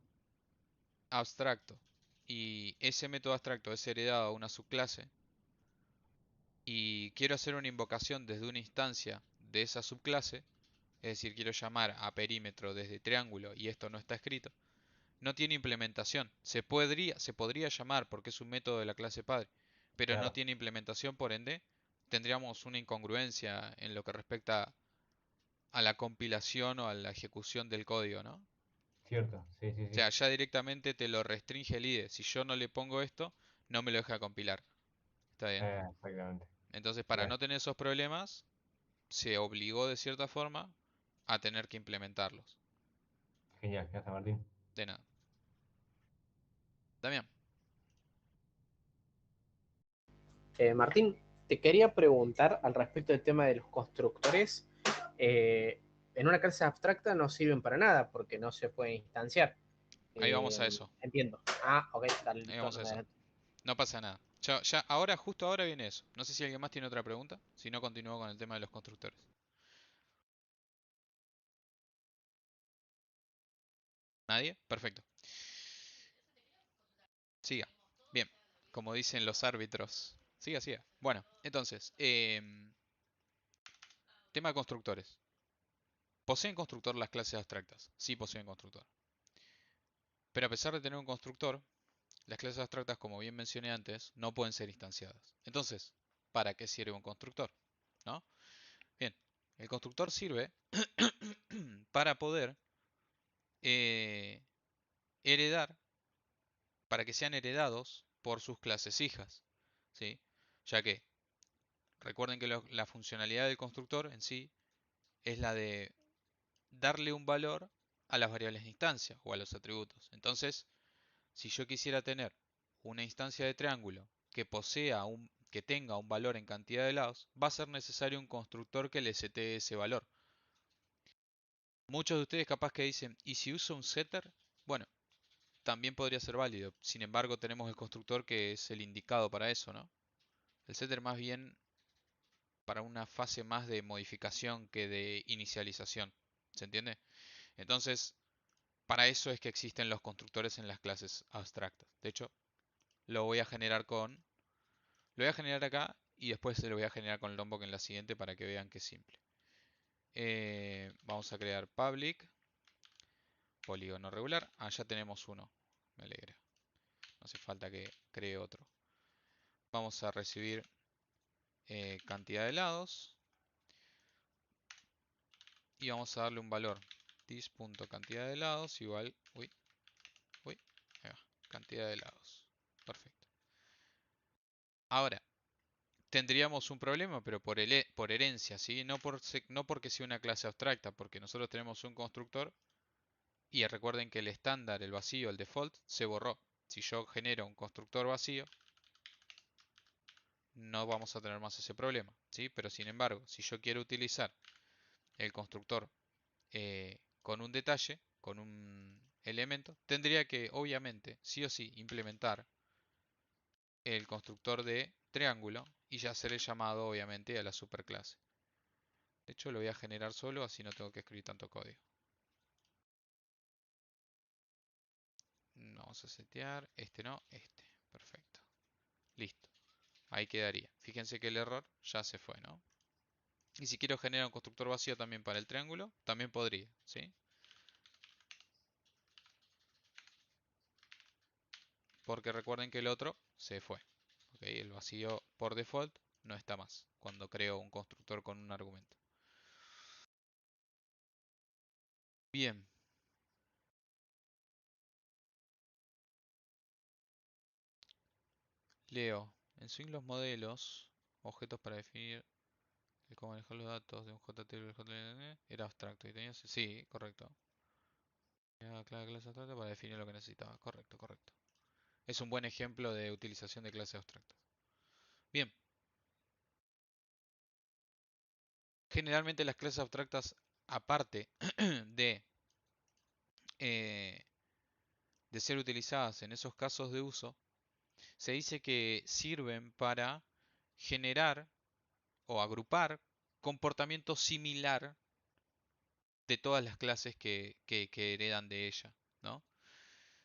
Speaker 1: abstracto y ese método abstracto es heredado a una subclase, y quiero hacer una invocación desde una instancia de esa subclase, es decir, quiero llamar a perímetro desde triángulo y esto no está escrito, no tiene implementación. Se podría llamar porque es un método de la clase padre, pero no
Speaker 4: Claro,
Speaker 1: tiene implementación, por ende, tendríamos una incongruencia en lo que respecta a la compilación o a la ejecución del código, ¿no?
Speaker 4: cierto, sí, sí,
Speaker 1: O
Speaker 4: sí.
Speaker 1: sea, ya directamente te lo restringe el IDE. Si yo no le pongo esto, no me lo deja compilar. ¿Está bien?
Speaker 4: Exactamente.
Speaker 1: Entonces, para
Speaker 4: Bien,
Speaker 1: no tener esos problemas, se obligó de cierta forma a tener que implementarlos.
Speaker 4: genial, gracias Martín.
Speaker 1: De nada. Damián,
Speaker 8: Martín, te quería preguntar al respecto del tema de los constructores. Eh, en una clase abstracta no sirven para nada porque no se pueden instanciar.
Speaker 1: ahí vamos a eso.
Speaker 8: Entiendo. Ok, dale,
Speaker 1: Ahí
Speaker 8: listo,
Speaker 1: vamos
Speaker 8: no
Speaker 1: a
Speaker 8: me
Speaker 1: eso.
Speaker 8: adelanto.
Speaker 1: No pasa nada. Justo ahora viene eso. No sé si alguien más tiene otra pregunta. Si no, continúo con el tema de los constructores. ¿Nadie? Perfecto. Siga. Bien. Como dicen los árbitros. Siga, siga. Bueno, entonces, tema de constructores. ¿Poseen constructor las clases abstractas? Sí, poseen constructor. Pero a pesar de tener un constructor, las clases abstractas, como bien mencioné antes, no pueden ser instanciadas. Entonces, ¿para qué sirve un constructor? ¿No? Bien, el constructor sirve para poder eh, heredar, para que sean heredados por sus clases hijas, ¿sí? Ya que recuerden que la funcionalidad del constructor en sí es la de darle un valor a las variables de instancia o a los atributos. Entonces, si yo quisiera tener una instancia de triángulo que tenga un valor en cantidad de lados, va a ser necesario un constructor que le setee ese valor. Muchos de ustedes capaz que dicen, ¿y si uso un setter? Bueno, también podría ser válido. Sin embargo, tenemos el constructor que es el indicado para eso, ¿no? El setter más bien para una fase más de modificación que de inicialización. ¿Se entiende? Entonces, para eso es que existen los constructores en las clases abstractas. De hecho, lo voy a generar lo voy a generar acá y después se lo voy a generar con Lombok en la siguiente para que vean que es simple. Vamos a crear public polígono regular. Ya tenemos uno. Me alegra. No hace falta que cree otro. Vamos a recibir cantidad de lados y vamos a darle un valor this.cantidad de lados igual, uy, ahí va, cantidad de lados. Perfecto. Ahora, tendríamos un problema, pero por herencia, ¿sí? No porque sea una clase abstracta, porque nosotros tenemos un constructor y recuerden que el estándar, el vacío, el default, se borró. Si yo genero un constructor vacío, no vamos a tener más ese problema, ¿sí? Pero sin embargo, si yo quiero utilizar el constructor con un detalle, con un elemento, tendría que, obviamente, sí o sí, implementar el constructor de triángulo y ya hacer el llamado, obviamente, a la superclase. De hecho, lo voy a generar solo, así no tengo que escribir tanto código. Vamos a setear, este no, este. Perfecto. Listo. Ahí quedaría. Fíjense que el error ya se fue, ¿no? Y si quiero generar un constructor vacío también para el triángulo, también podría, ¿sí? Porque recuerden que el otro se fue. ¿Ok? El vacío por default no está más cuando creo un constructor con un argumento. Bien. Leo. En Swing los modelos, objetos para definir cómo manejar los datos de un JTBL era abstracto. Y tenía, sí, correcto. Era clase abstracta para definir lo que necesitaba. Correcto, correcto. Es un buen ejemplo de utilización de clases abstractas. Bien. Generalmente las clases abstractas, aparte de, eh, de ser utilizadas en esos casos de uso, se dice que sirven para generar o agrupar comportamiento similar de todas las clases que heredan de ella, ¿no?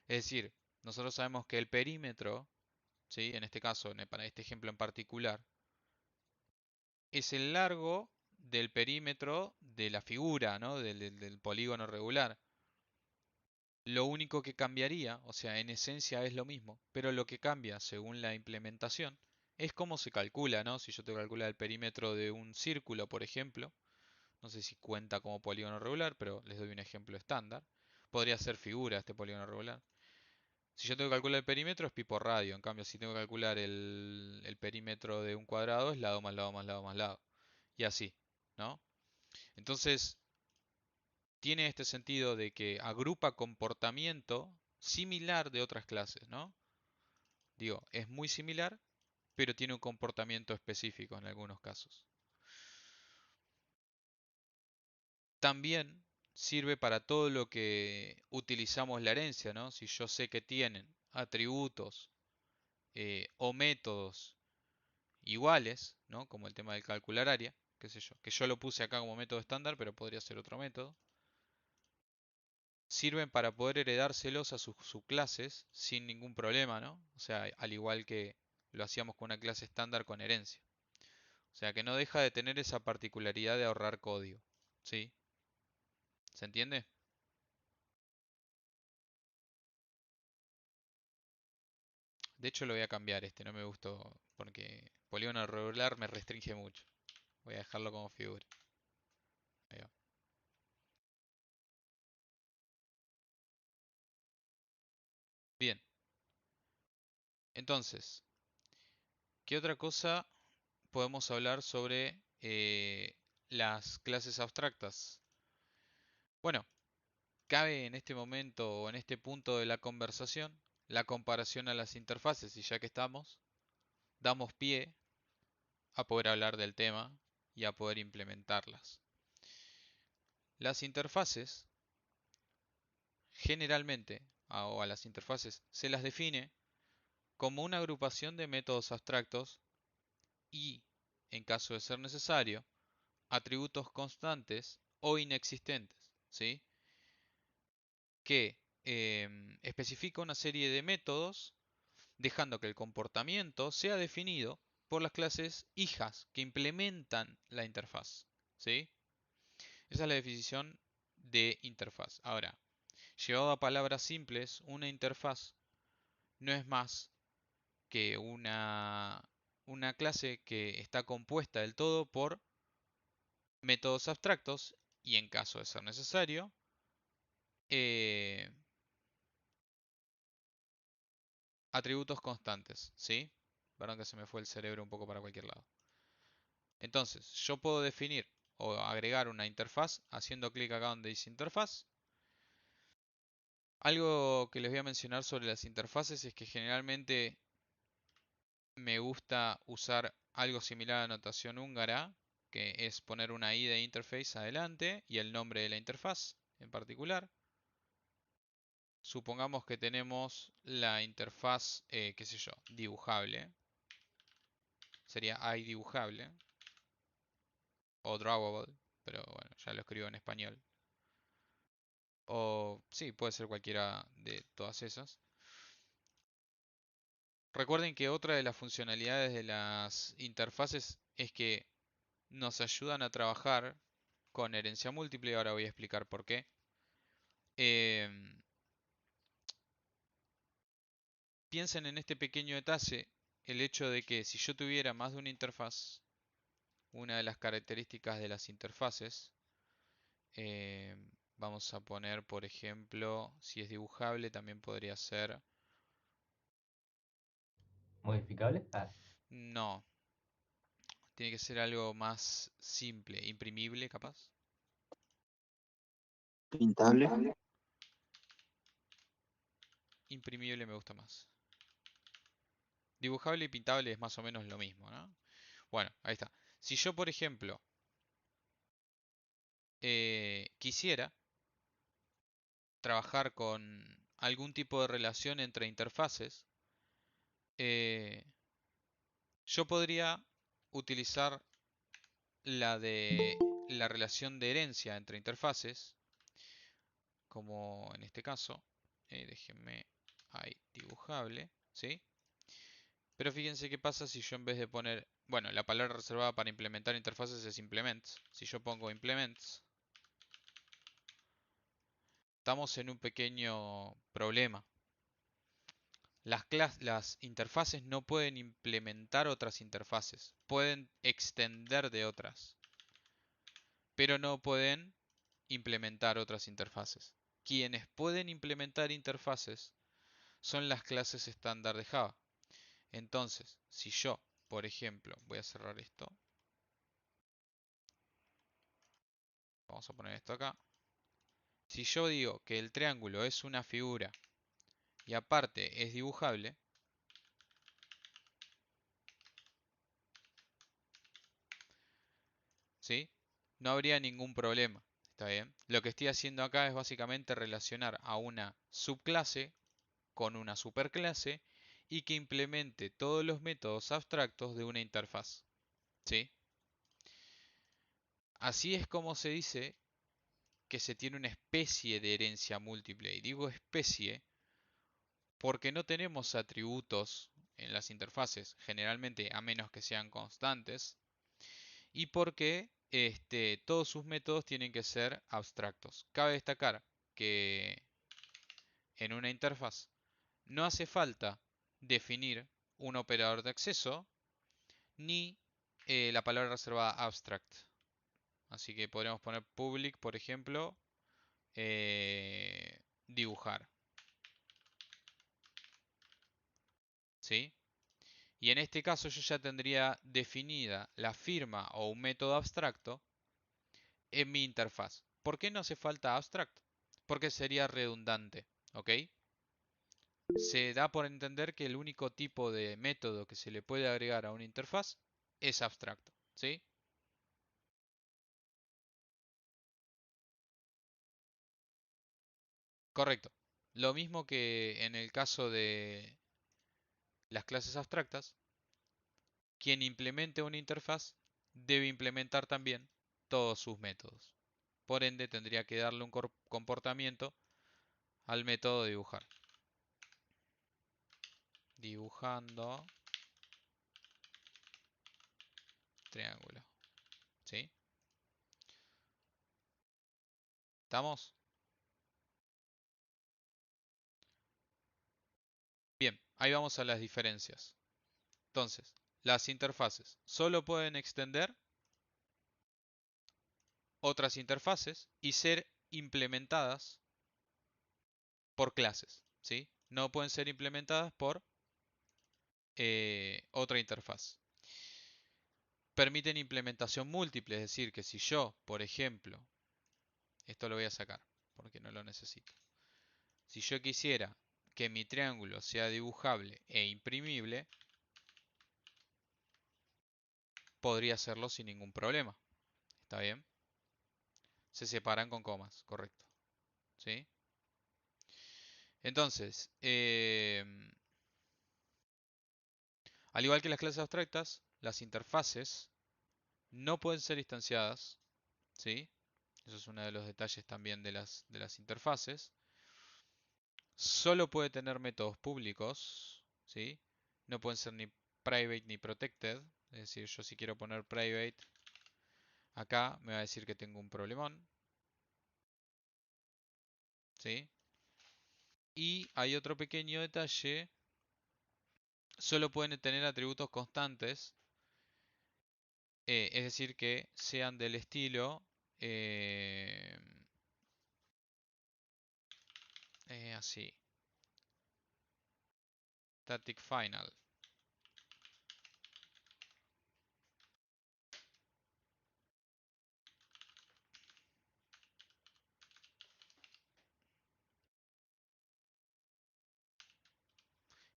Speaker 1: Es decir, nosotros sabemos que el perímetro, ¿sí? En este caso, para este ejemplo en particular, es el largo del perímetro de la figura, ¿no? Del polígono regular. Lo único que cambiaría, o sea, en esencia es lo mismo, pero lo que cambia según la implementación es cómo se calcula, ¿no? Si yo te calculo el perímetro de un círculo, por ejemplo, no sé si cuenta como polígono regular, pero les doy un ejemplo estándar. Podría ser figura este polígono regular. Si yo tengo que calcular el perímetro es pi por radio, en cambio si tengo que calcular el perímetro de un cuadrado es lado más lado más lado más lado. Y así, ¿no? Entonces, tiene este sentido de que agrupa comportamiento similar de otras clases, ¿no? Digo, es muy similar, pero tiene un comportamiento específico en algunos casos. También sirve para todo lo que utilizamos la herencia, ¿no? Si yo sé que tienen atributos o métodos iguales, ¿no? Como el tema del calcular área, qué sé yo, que yo lo puse acá como método estándar, pero podría ser otro método. Sirven para poder heredárselos a sus subclases sin ningún problema, ¿no? O sea, al igual que lo hacíamos con una clase estándar con herencia. O sea, que no deja de tener esa particularidad de ahorrar código, ¿sí? ¿Se entiende? De hecho lo voy a cambiar este, no me gustó porque polígono regular me restringe mucho. Voy a dejarlo como figura. Ahí va. Bien, entonces, ¿qué otra cosa podemos hablar sobre las clases abstractas? Bueno, cabe en este momento o en este punto de la conversación la comparación a las interfaces y ya que estamos, damos pie a poder hablar del tema y a poder implementarlas. Las interfaces, generalmente, o a las interfaces, se las define como una agrupación de métodos abstractos y, en caso de ser necesario, atributos constantes o inexistentes, ¿sí? Que especifica una serie de métodos dejando que el comportamiento sea definido por las clases hijas que implementan la interfaz, ¿sí? Esa es la definición de interfaz. Ahora, llevado a palabras simples, una interfaz no es más que una clase que está compuesta del todo por métodos abstractos y en caso de ser necesario, eh, atributos constantes, ¿sí? Perdón que se me fue el cerebro un poco para cualquier lado. Entonces, yo puedo definir o agregar una interfaz haciendo clic acá donde dice interfaz. Algo que les voy a mencionar sobre las interfaces es que generalmente me gusta usar algo similar a notación húngara, que es poner una i de interface adelante y el nombre de la interfaz en particular. Supongamos que tenemos la interfaz, qué sé yo, dibujable. Sería iDibujable o drawable, pero bueno, ya lo escribo en español. O sí, puede ser cualquiera de todas esas. Recuerden que otra de las funcionalidades de las interfaces es que nos ayudan a trabajar con herencia múltiple, y ahora voy a explicar por qué. Em, Piensen en este pequeño detalle, el hecho de que si yo tuviera más de una interfaz, una de las características de las interfaces, vamos a poner, por ejemplo, si es dibujable, también podría ser...
Speaker 4: ¿Modificable? Ah,
Speaker 1: No, tiene que ser algo más simple, imprimible capaz.
Speaker 6: Pintable.
Speaker 1: Imprimible me gusta más. Dibujable y pintable es más o menos lo mismo, ¿no? Bueno, ahí está. Si yo, por ejemplo, quisiera trabajar con algún tipo de relación entre interfaces, eh, yo podría utilizar la de la relación de herencia entre interfaces, como en este caso, déjenme ahí dibujable, ¿sí? Pero fíjense qué pasa si yo en vez de poner bueno, la palabra reservada para implementar interfaces es implements. Si yo pongo implements, estamos en un pequeño problema. Las interfaces no pueden implementar otras interfaces. Pueden extender de otras, pero no pueden implementar otras interfaces. Quienes pueden implementar interfaces son las clases estándar de Java. Entonces, si yo, por ejemplo, voy a cerrar esto. Vamos a poner esto acá. Si yo digo que el triángulo es una figura y aparte es dibujable, ¿sí? No habría ningún problema. ¿Está bien? Lo que estoy haciendo acá es básicamente relacionar a una subclase con una superclase y que implemente todos los métodos abstractos de una interfaz. ¿Sí? Así es como se dice que se tiene una especie de herencia múltiple. Y digo especie porque no tenemos atributos en las interfaces, generalmente a menos que sean constantes, y porque todos sus métodos tienen que ser abstractos. Cabe destacar que en una interfaz no hace falta definir un operador de acceso ni la palabra reservada abstract. Así que podríamos poner public, por ejemplo, dibujar. ¿Sí? Y en este caso yo ya tendría definida la firma o un método abstracto en mi interfaz. ¿Por qué no hace falta abstract? Porque sería redundante, ¿ok? Se da por entender que el único tipo de método que se le puede agregar a una interfaz es abstracto, ¿sí? Correcto. Lo mismo que en el caso de las clases abstractas, quien implemente una interfaz debe implementar también todos sus métodos. Por ende, tendría que darle un comportamiento al método de dibujar. Dibujando triángulo. ¿Sí? ¿Estamos? Bien, ahí vamos a las diferencias. Entonces, las interfaces solo pueden extender otras interfaces y ser implementadas por clases, ¿sí? No pueden ser implementadas por otra interfaz. Permiten implementación múltiple, es decir, que si yo, por ejemplo, esto lo voy a sacar porque no lo necesito. Si yo quisiera que mi triángulo sea dibujable e imprimible, podría hacerlo sin ningún problema. ¿Está bien? Se separan con comas, correcto. ¿Sí? Entonces, al igual que las clases abstractas, las interfaces no pueden ser instanciadas, ¿sí? Eso es uno de los detalles también de las interfaces. Solo puede tener métodos públicos, ¿sí? No pueden ser ni private ni protected. Es decir, yo si quiero poner private, acá me va a decir que tengo un problemón, ¿sí? Y hay otro pequeño detalle. Solo pueden tener atributos constantes, es decir, que sean del estilo así, static final.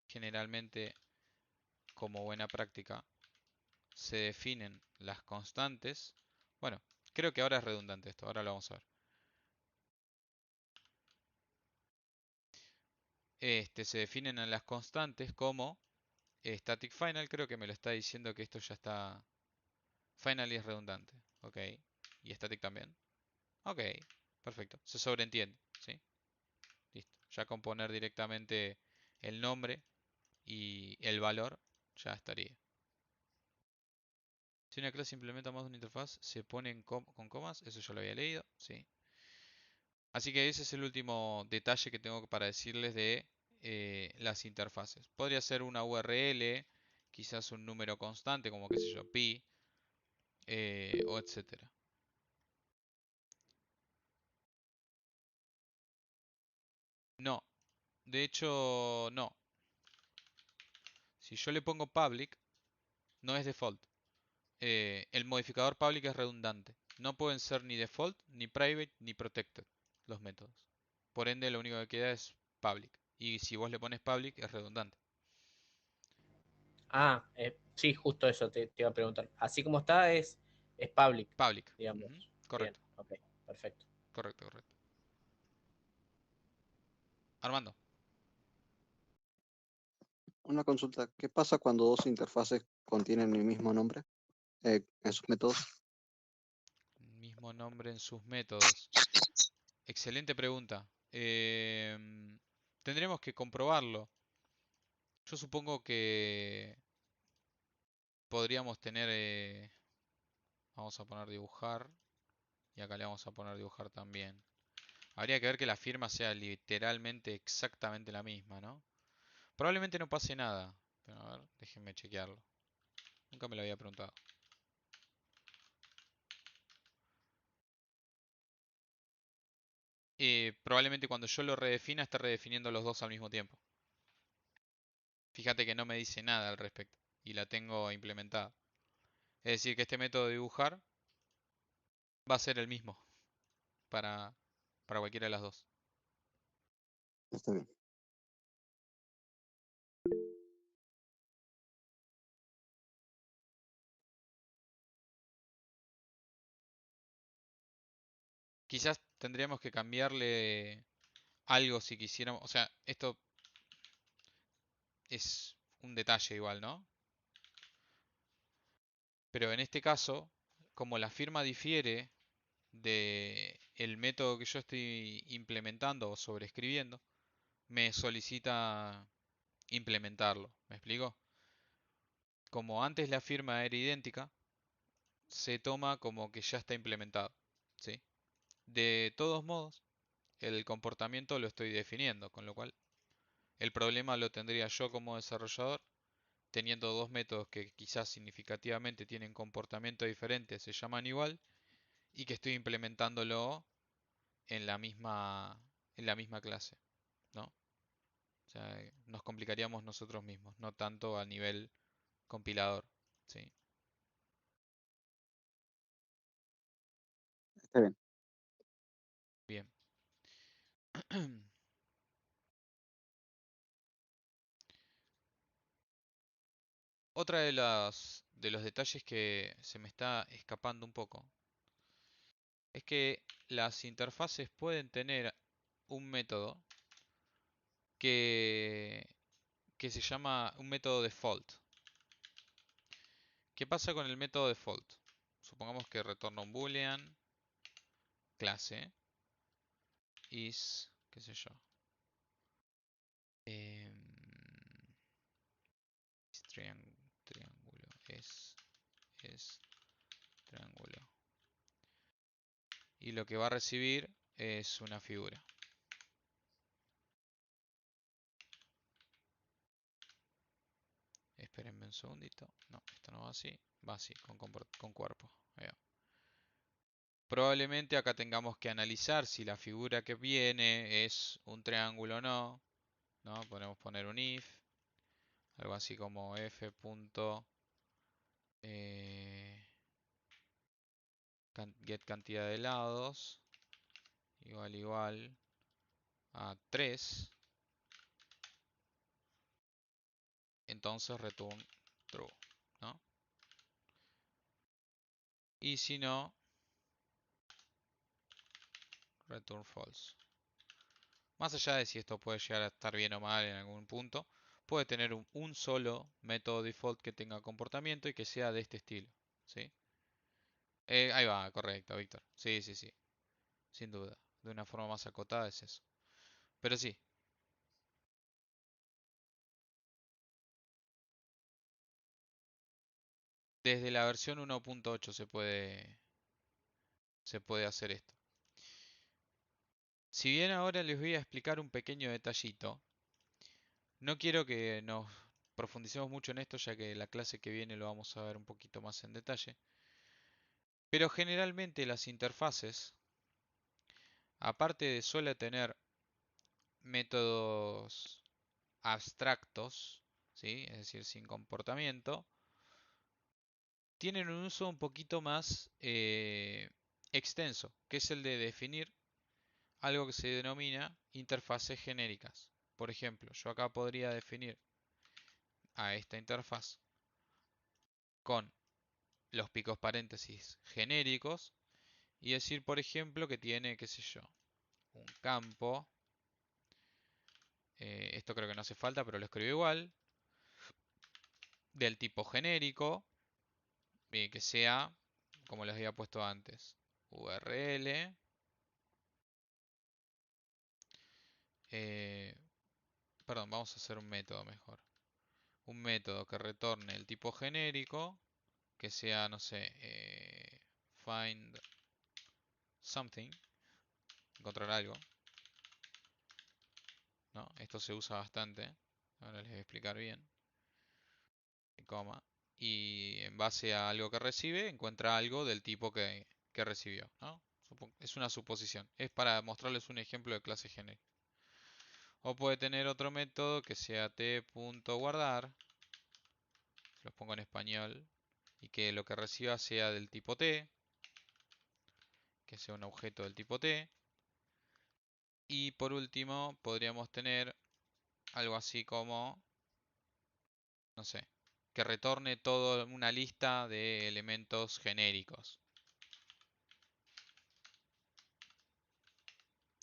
Speaker 1: Generalmente, como buena práctica, se definen las constantes. Bueno, creo que ahora es redundante esto, ahora lo vamos a ver. Se definen en las constantes como static final, creo que me lo está diciendo que esto ya está. Final es redundante, ok. Y static también. Ok, perfecto, se sobreentiende, ¿sí? Listo, ya con poner directamente el nombre y el valor ya estaría. Si una clase implementa más de una interfaz, se pone con comas. Eso ya lo había leído, sí. Así que ese es el último detalle que tengo para decirles de las interfaces. Podría ser una URL, quizás un número constante, como qué sé yo, pi, o etcétera. No, de hecho, no. Si yo le pongo public, no es default. El modificador public es redundante. No pueden ser ni default, ni private, ni protected los métodos. Por ende, lo único que queda es public. Y si vos le pones public, es redundante.
Speaker 8: Ah, sí, justo eso te iba a preguntar. Así como está, es public,
Speaker 1: Public.
Speaker 8: digamos.
Speaker 1: Ujú,
Speaker 8: Bien,
Speaker 1: correcto,
Speaker 8: ok, perfecto.
Speaker 1: correcto, correcto. Armando.
Speaker 6: Una consulta, ¿qué pasa cuando dos interfaces contienen el mismo nombre en sus métodos?
Speaker 1: Mismo nombre en sus métodos. Excelente pregunta. Tendremos que comprobarlo. Yo supongo que podríamos tener... vamos a poner dibujar. Y acá le vamos a poner dibujar también. Habría que ver que la firma sea literalmente exactamente la misma, ¿no? Probablemente no pase nada. Pero a ver, déjenme chequearlo. Nunca me lo había preguntado. Probablemente cuando yo lo redefina esté redefiniendo los dos al mismo tiempo. Fíjate que no me dice nada al respecto. Y la tengo implementada. Es decir, que este método de dibujar va a ser el mismo para, para cualquiera de las dos.
Speaker 6: Está bien.
Speaker 1: Quizás tendríamos que cambiarle algo si quisiéramos. O sea, esto es un detalle igual, ¿no? Pero en este caso, como la firma difiere de el método que yo estoy implementando o sobreescribiendo, me solicita implementarlo. ¿Me explico? Como antes la firma era idéntica, se toma como que ya está implementado, ¿sí? De todos modos, el comportamiento lo estoy definiendo, con lo cual el problema lo tendría yo como desarrollador, teniendo dos métodos que quizás significativamente tienen comportamiento diferente, se llaman igual, y que estoy implementándolo en la misma clase, ¿no? O sea, nos complicaríamos nosotros mismos, no tanto a nivel compilador, ¿sí?
Speaker 6: Está bien.
Speaker 1: Bien. Otra de los detalles que se me está escapando un poco es que las interfaces pueden tener un método que, que se llama un método default. ¿Qué pasa con el método default? Supongamos que retorna un boolean, clase, is, qué sé yo, is triángulo, es triángulo. Y lo que va a recibir es una figura. Espérenme un segundito. No, esto no va así. Va así, con cuerpo. Ahí va. Probablemente acá tengamos que analizar si la figura que viene es un triángulo o no. ¿No? Podemos poner un if. Algo así como f. Get cantidad de lados. Igual a 3. Entonces return true. ¿No? Y si no, return false. Más allá de si esto puede llegar a estar bien o mal en algún punto, puede tener un solo método default que tenga comportamiento y que sea de este estilo, ¿sí? Ahí va, correcto, Víctor. Sí, sí, sí, sin duda. De una forma más acotada es eso. Pero sí, Desde la versión 1.8 se puede hacer esto. Si bien ahora les voy a explicar un pequeño detallito, no quiero que nos profundicemos mucho en esto, ya que la clase que viene lo vamos a ver un poquito más en detalle. Pero generalmente las interfaces, aparte de suele tener métodos abstractos, ¿sí? Es decir, sin comportamiento, tienen un uso un poquito más extenso, que es el de definir algo que se denomina interfaces genéricas. Por ejemplo, yo acá podría definir a esta interfaz con los picos paréntesis genéricos y decir, por ejemplo, que tiene, qué sé yo, un campo. Esto creo que no hace falta, pero lo escribo igual. Del tipo genérico, que sea, como les había puesto antes, URL. Perdón, vamos a hacer un método mejor. Un método que retorne el tipo genérico, que sea, no sé, find something, encontrar algo. ¿No? Esto se usa bastante. Ahora les voy a explicar bien. Coma. Y en base a algo que recibe, encuentra algo del tipo que recibió. ¿No? Es una suposición. Es para mostrarles un ejemplo de clase genérica. O puede tener otro método que sea t.guardar. Los pongo en español. Y que lo que reciba sea del tipo t. Que sea un objeto del tipo t. Y por último, podríamos tener algo así como, no sé, que retorne toda una lista de elementos genéricos.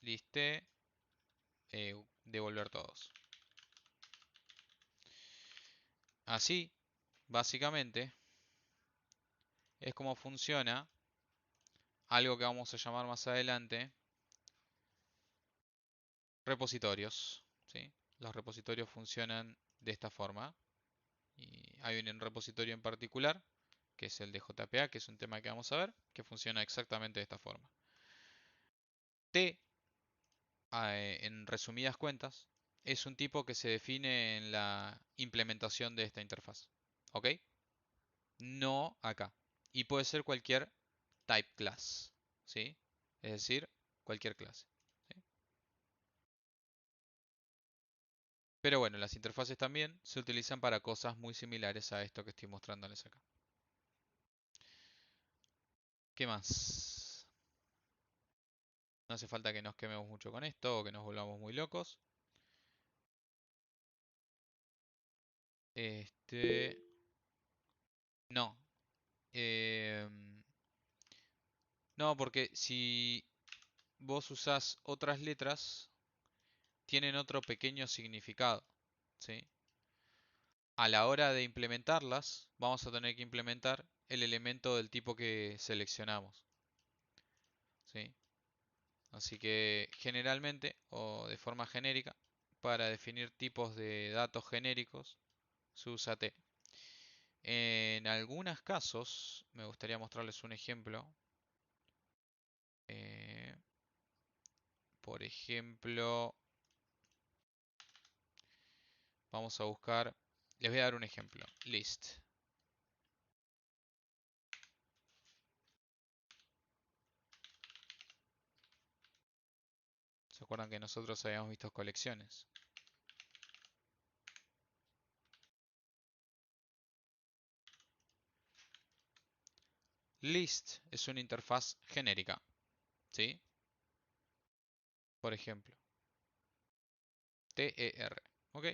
Speaker 1: Liste, devolver todos. Así, básicamente, es como funciona algo que vamos a llamar más adelante repositorios. ¿Sí? Los repositorios funcionan de esta forma. Y hay un repositorio en particular, que es el de JPA, que es un tema que vamos a ver, que funciona exactamente de esta forma. T, en resumidas cuentas, es un tipo que se define en la implementación de esta interfaz. ¿Ok? No acá. Y puede ser cualquier type class. ¿Sí? Es decir, cualquier clase. ¿Sí? Pero bueno, las interfaces también se utilizan para cosas muy similares a esto que estoy mostrándoles acá. ¿Qué más? No hace falta que nos quememos mucho con esto o que nos volvamos muy locos. No. No, porque si vos usás otras letras, tienen otro pequeño significado. ¿Sí? A la hora de implementarlas, vamos a tener que implementar el elemento del tipo que seleccionamos. ¿Sí? Así que generalmente, o de forma genérica, para definir tipos de datos genéricos, se usa T. En algunos casos, me gustaría mostrarles un ejemplo. Por ejemplo, vamos a buscar, les voy a dar un ejemplo, list. ¿Se acuerdan que nosotros habíamos visto colecciones? List es una interfaz genérica, ¿sí? Por ejemplo, TER, ¿ok?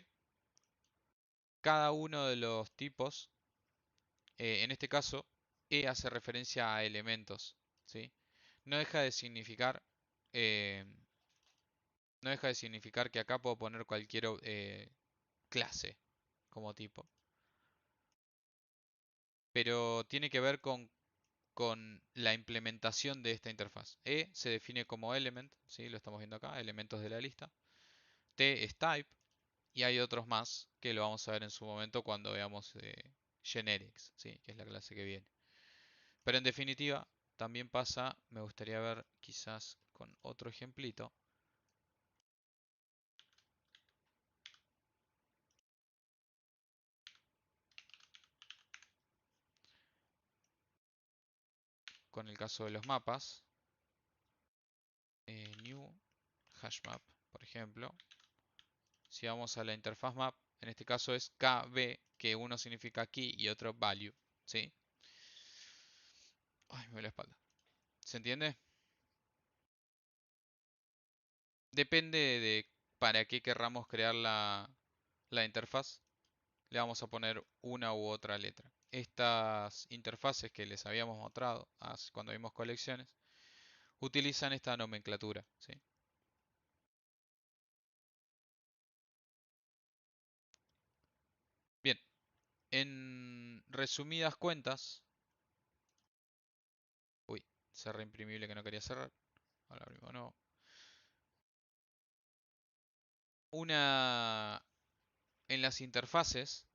Speaker 1: Cada uno de los tipos, en este caso, E hace referencia a elementos, ¿sí? No deja de significar, eh, no deja de significar que acá puedo poner cualquier clase como tipo. Pero tiene que ver con la implementación de esta interfaz. E se define como element, ¿sí? Lo estamos viendo acá, elementos de la lista. T es type y hay otros más que lo vamos a ver en su momento cuando veamos generics, ¿sí? Que es la clase que viene. Pero en definitiva, también pasa, me gustaría ver quizás con otro ejemplito. Con el caso de los mapas. New hashmap, por ejemplo. Si vamos a la interfaz map, en este caso es KB, que uno significa key y otro value, ¿sí? Ay, me duele la espalda. ¿Se entiende? Depende de para qué querramos crear la interfaz. Le vamos a poner una u otra letra. Estas interfaces que les habíamos mostrado cuando vimos colecciones, utilizan esta nomenclatura, ¿sí? Bien, en resumidas cuentas, uy, cerré imprimible que no quería cerrar. Ahora abrimos de nuevo. En las interfaces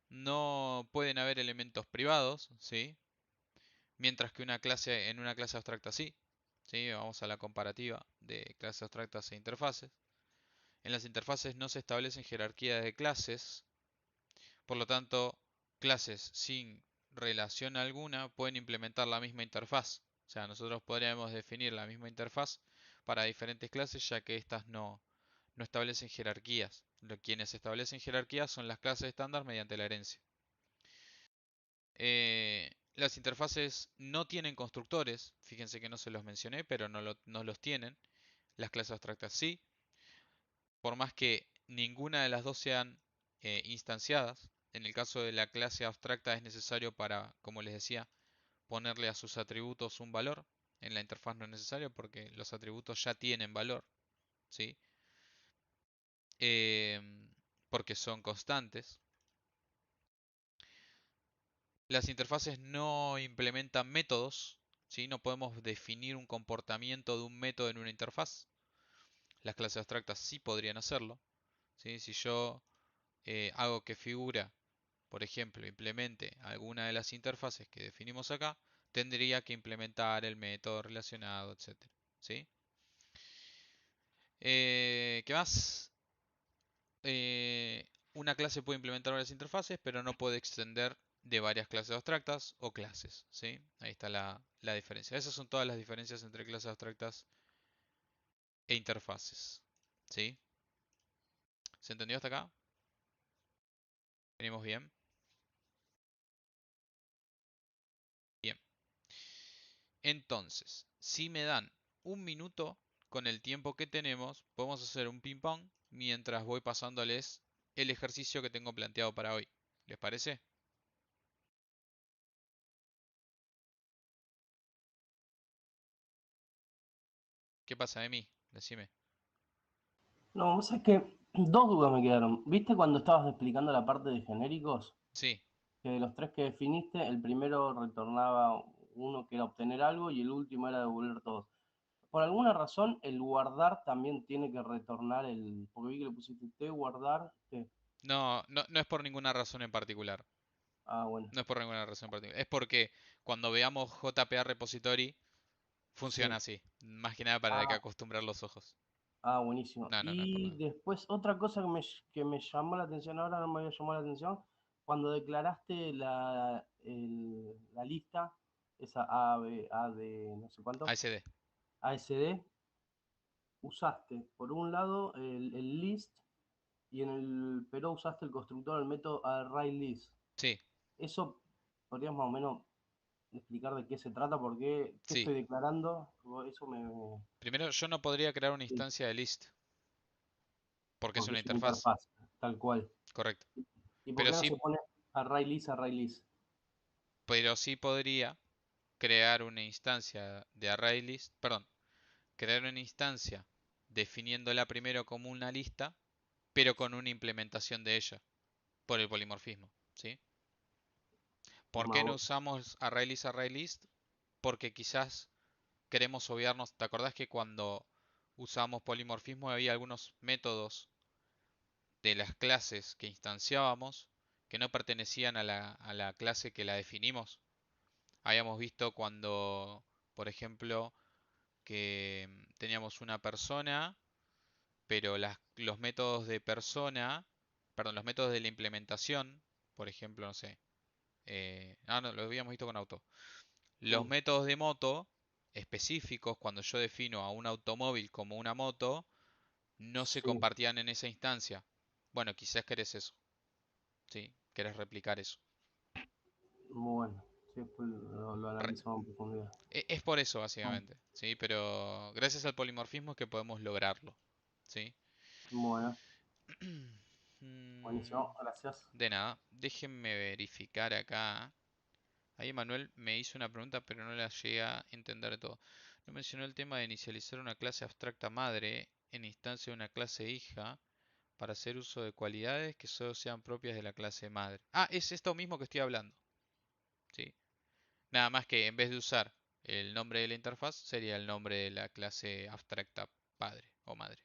Speaker 1: no pueden haber elementos privados, ¿sí? Mientras que en una clase abstracta sí. ¿Sí? Vamos a la comparativa de clases abstractas e interfaces. En las interfaces no se establecen jerarquías de clases, por lo tanto, clases sin relación alguna pueden implementar la misma interfaz. O sea, nosotros podríamos definir la misma interfaz para diferentes clases, ya que estas no establecen jerarquías. Quienes establecen jerarquías son las clases estándar mediante la herencia. Las interfaces no tienen constructores. Fíjense que no se los mencioné, pero no los tienen. Las clases abstractas sí. Por más que ninguna de las dos sean instanciadas. En el caso de la clase abstracta es necesario para, como les decía, ponerle a sus atributos un valor. En la interfaz no es necesario porque los atributos ya tienen valor, ¿sí? Porque son constantes. Las interfaces no implementan métodos, ¿sí? No podemos definir un comportamiento de un método en una interfaz. Las clases abstractas sí podrían hacerlo, ¿sí? Si yo hago que figura, por ejemplo, implemente alguna de las interfaces que definimos acá, tendría que implementar el método relacionado, etcétera, ¿sí? ¿Qué más? Una clase puede implementar varias interfaces, pero no puede extender de varias clases abstractas o clases, ¿sí? Ahí está la diferencia. Esas son todas las diferencias entre clases abstractas e interfaces, ¿sí? ¿Se entendió hasta acá? ¿Venimos bien? Bien. Entonces, si me dan un minuto con el tiempo que tenemos, podemos hacer un ping pong mientras voy pasándoles el ejercicio que tengo planteado para hoy. ¿Les parece? ¿Qué pasa de mí? Decime.
Speaker 3: No, vos sabés que dos dudas me quedaron. ¿Viste cuando estabas explicando la parte de genéricos?
Speaker 1: Sí,
Speaker 3: Que de los tres que definiste, el primero retornaba uno que era obtener algo y el último era devolver todos. Por alguna razón, el guardar también tiene que retornar porque vi que le pusiste T, guardar, T.
Speaker 1: no es por ninguna razón en particular.
Speaker 3: Ah, bueno,
Speaker 1: No es por ninguna razón en particular. Es porque cuando veamos JPA Repository funciona
Speaker 3: sí.
Speaker 1: así. Más que nada para que
Speaker 3: Ah,
Speaker 1: acostumbrar los ojos.
Speaker 3: buenísimo.
Speaker 1: No es por
Speaker 3: Y
Speaker 1: nada.
Speaker 3: después, otra cosa que me llamó la atención ahora, no me había llamado la atención, cuando declaraste la lista, esa A, B, A, D, no sé cuánto,
Speaker 1: ASD.
Speaker 3: ASD, usaste por un lado el list y pero usaste el constructor, el método ArrayList.
Speaker 1: Sí,
Speaker 3: Eso podrías más o menos explicar de qué se trata, qué
Speaker 1: sí.
Speaker 3: estoy declarando. Eso
Speaker 1: Primero, yo no podría crear una
Speaker 3: sí,
Speaker 1: instancia de list porque es
Speaker 3: porque
Speaker 1: una
Speaker 3: es una
Speaker 1: interfaz.
Speaker 3: interfaz, tal cual.
Speaker 1: Correcto.
Speaker 3: ¿Y por
Speaker 1: Pero
Speaker 3: qué no se
Speaker 1: sí,
Speaker 3: pone ArrayList, ArrayList?
Speaker 1: pero sí podría crear una instancia de ArrayList. Perdón, crear una instancia definiéndola primero como una lista, pero con una implementación de ella por el polimorfismo. ¿Sí? ¿Por qué no usamos ArrayList? Porque quizás queremos obviarnos. ¿Te acordás que cuando usamos polimorfismo había algunos métodos de las clases que instanciábamos que no pertenecían a la clase que la definimos. Habíamos visto cuando, por ejemplo, que teníamos una persona, pero los métodos de persona, perdón, los métodos de la implementación, por ejemplo, no sé, no, lo habíamos visto con auto. Los
Speaker 3: Mm,
Speaker 1: métodos de moto específicos, cuando yo defino a un automóvil como una moto, no se
Speaker 3: sí,
Speaker 1: compartían en esa instancia. Bueno, quizás querés eso, ¿sí? Querés replicar eso.
Speaker 3: bueno, sí, después lo
Speaker 1: Re-
Speaker 3: analizamos en profundidad.
Speaker 1: Es por eso,
Speaker 3: Mm,
Speaker 1: básicamente, ¿sí? Pero gracias al polimorfismo es que podemos lograrlo, ¿sí?
Speaker 3: bueno,
Speaker 1: Mm,
Speaker 3: buenísimo, gracias.
Speaker 1: De nada, déjenme verificar acá. Ahí Manuel me hizo una pregunta, pero no la llegué a entender todo. No mencionó el tema de inicializar una clase abstracta madre en instancia de una clase hija para hacer uso de cualidades que solo sean propias de la clase madre. Ah, es esto mismo que estoy hablando, ¿sí? Nada más que en vez de usar el nombre de la interfaz, sería el nombre de la clase abstracta padre o madre,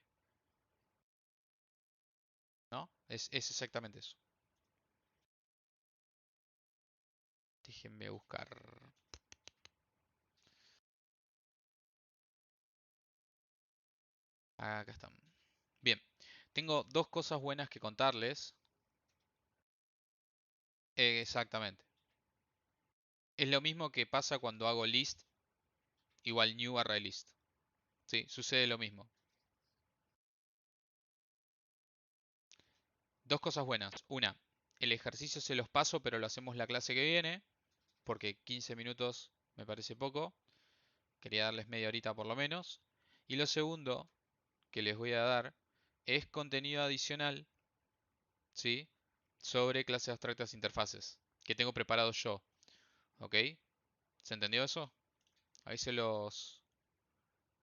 Speaker 1: ¿no? Es exactamente eso. Déjenme buscar. Acá están. Bien, tengo dos cosas buenas que contarles. Exactamente. Es lo mismo que pasa cuando hago list igual new array list. Sí, sucede lo mismo. Dos cosas buenas. Una, el ejercicio se los paso, pero lo hacemos la clase que viene, porque 15 minutos me parece poco. Quería darles media horita por lo menos. Y lo segundo que les voy a dar es contenido adicional, ¿sí? Sobre clases abstractas interfaces, que tengo preparado yo. ¿Ok? ¿Se entendió eso? Ahí se los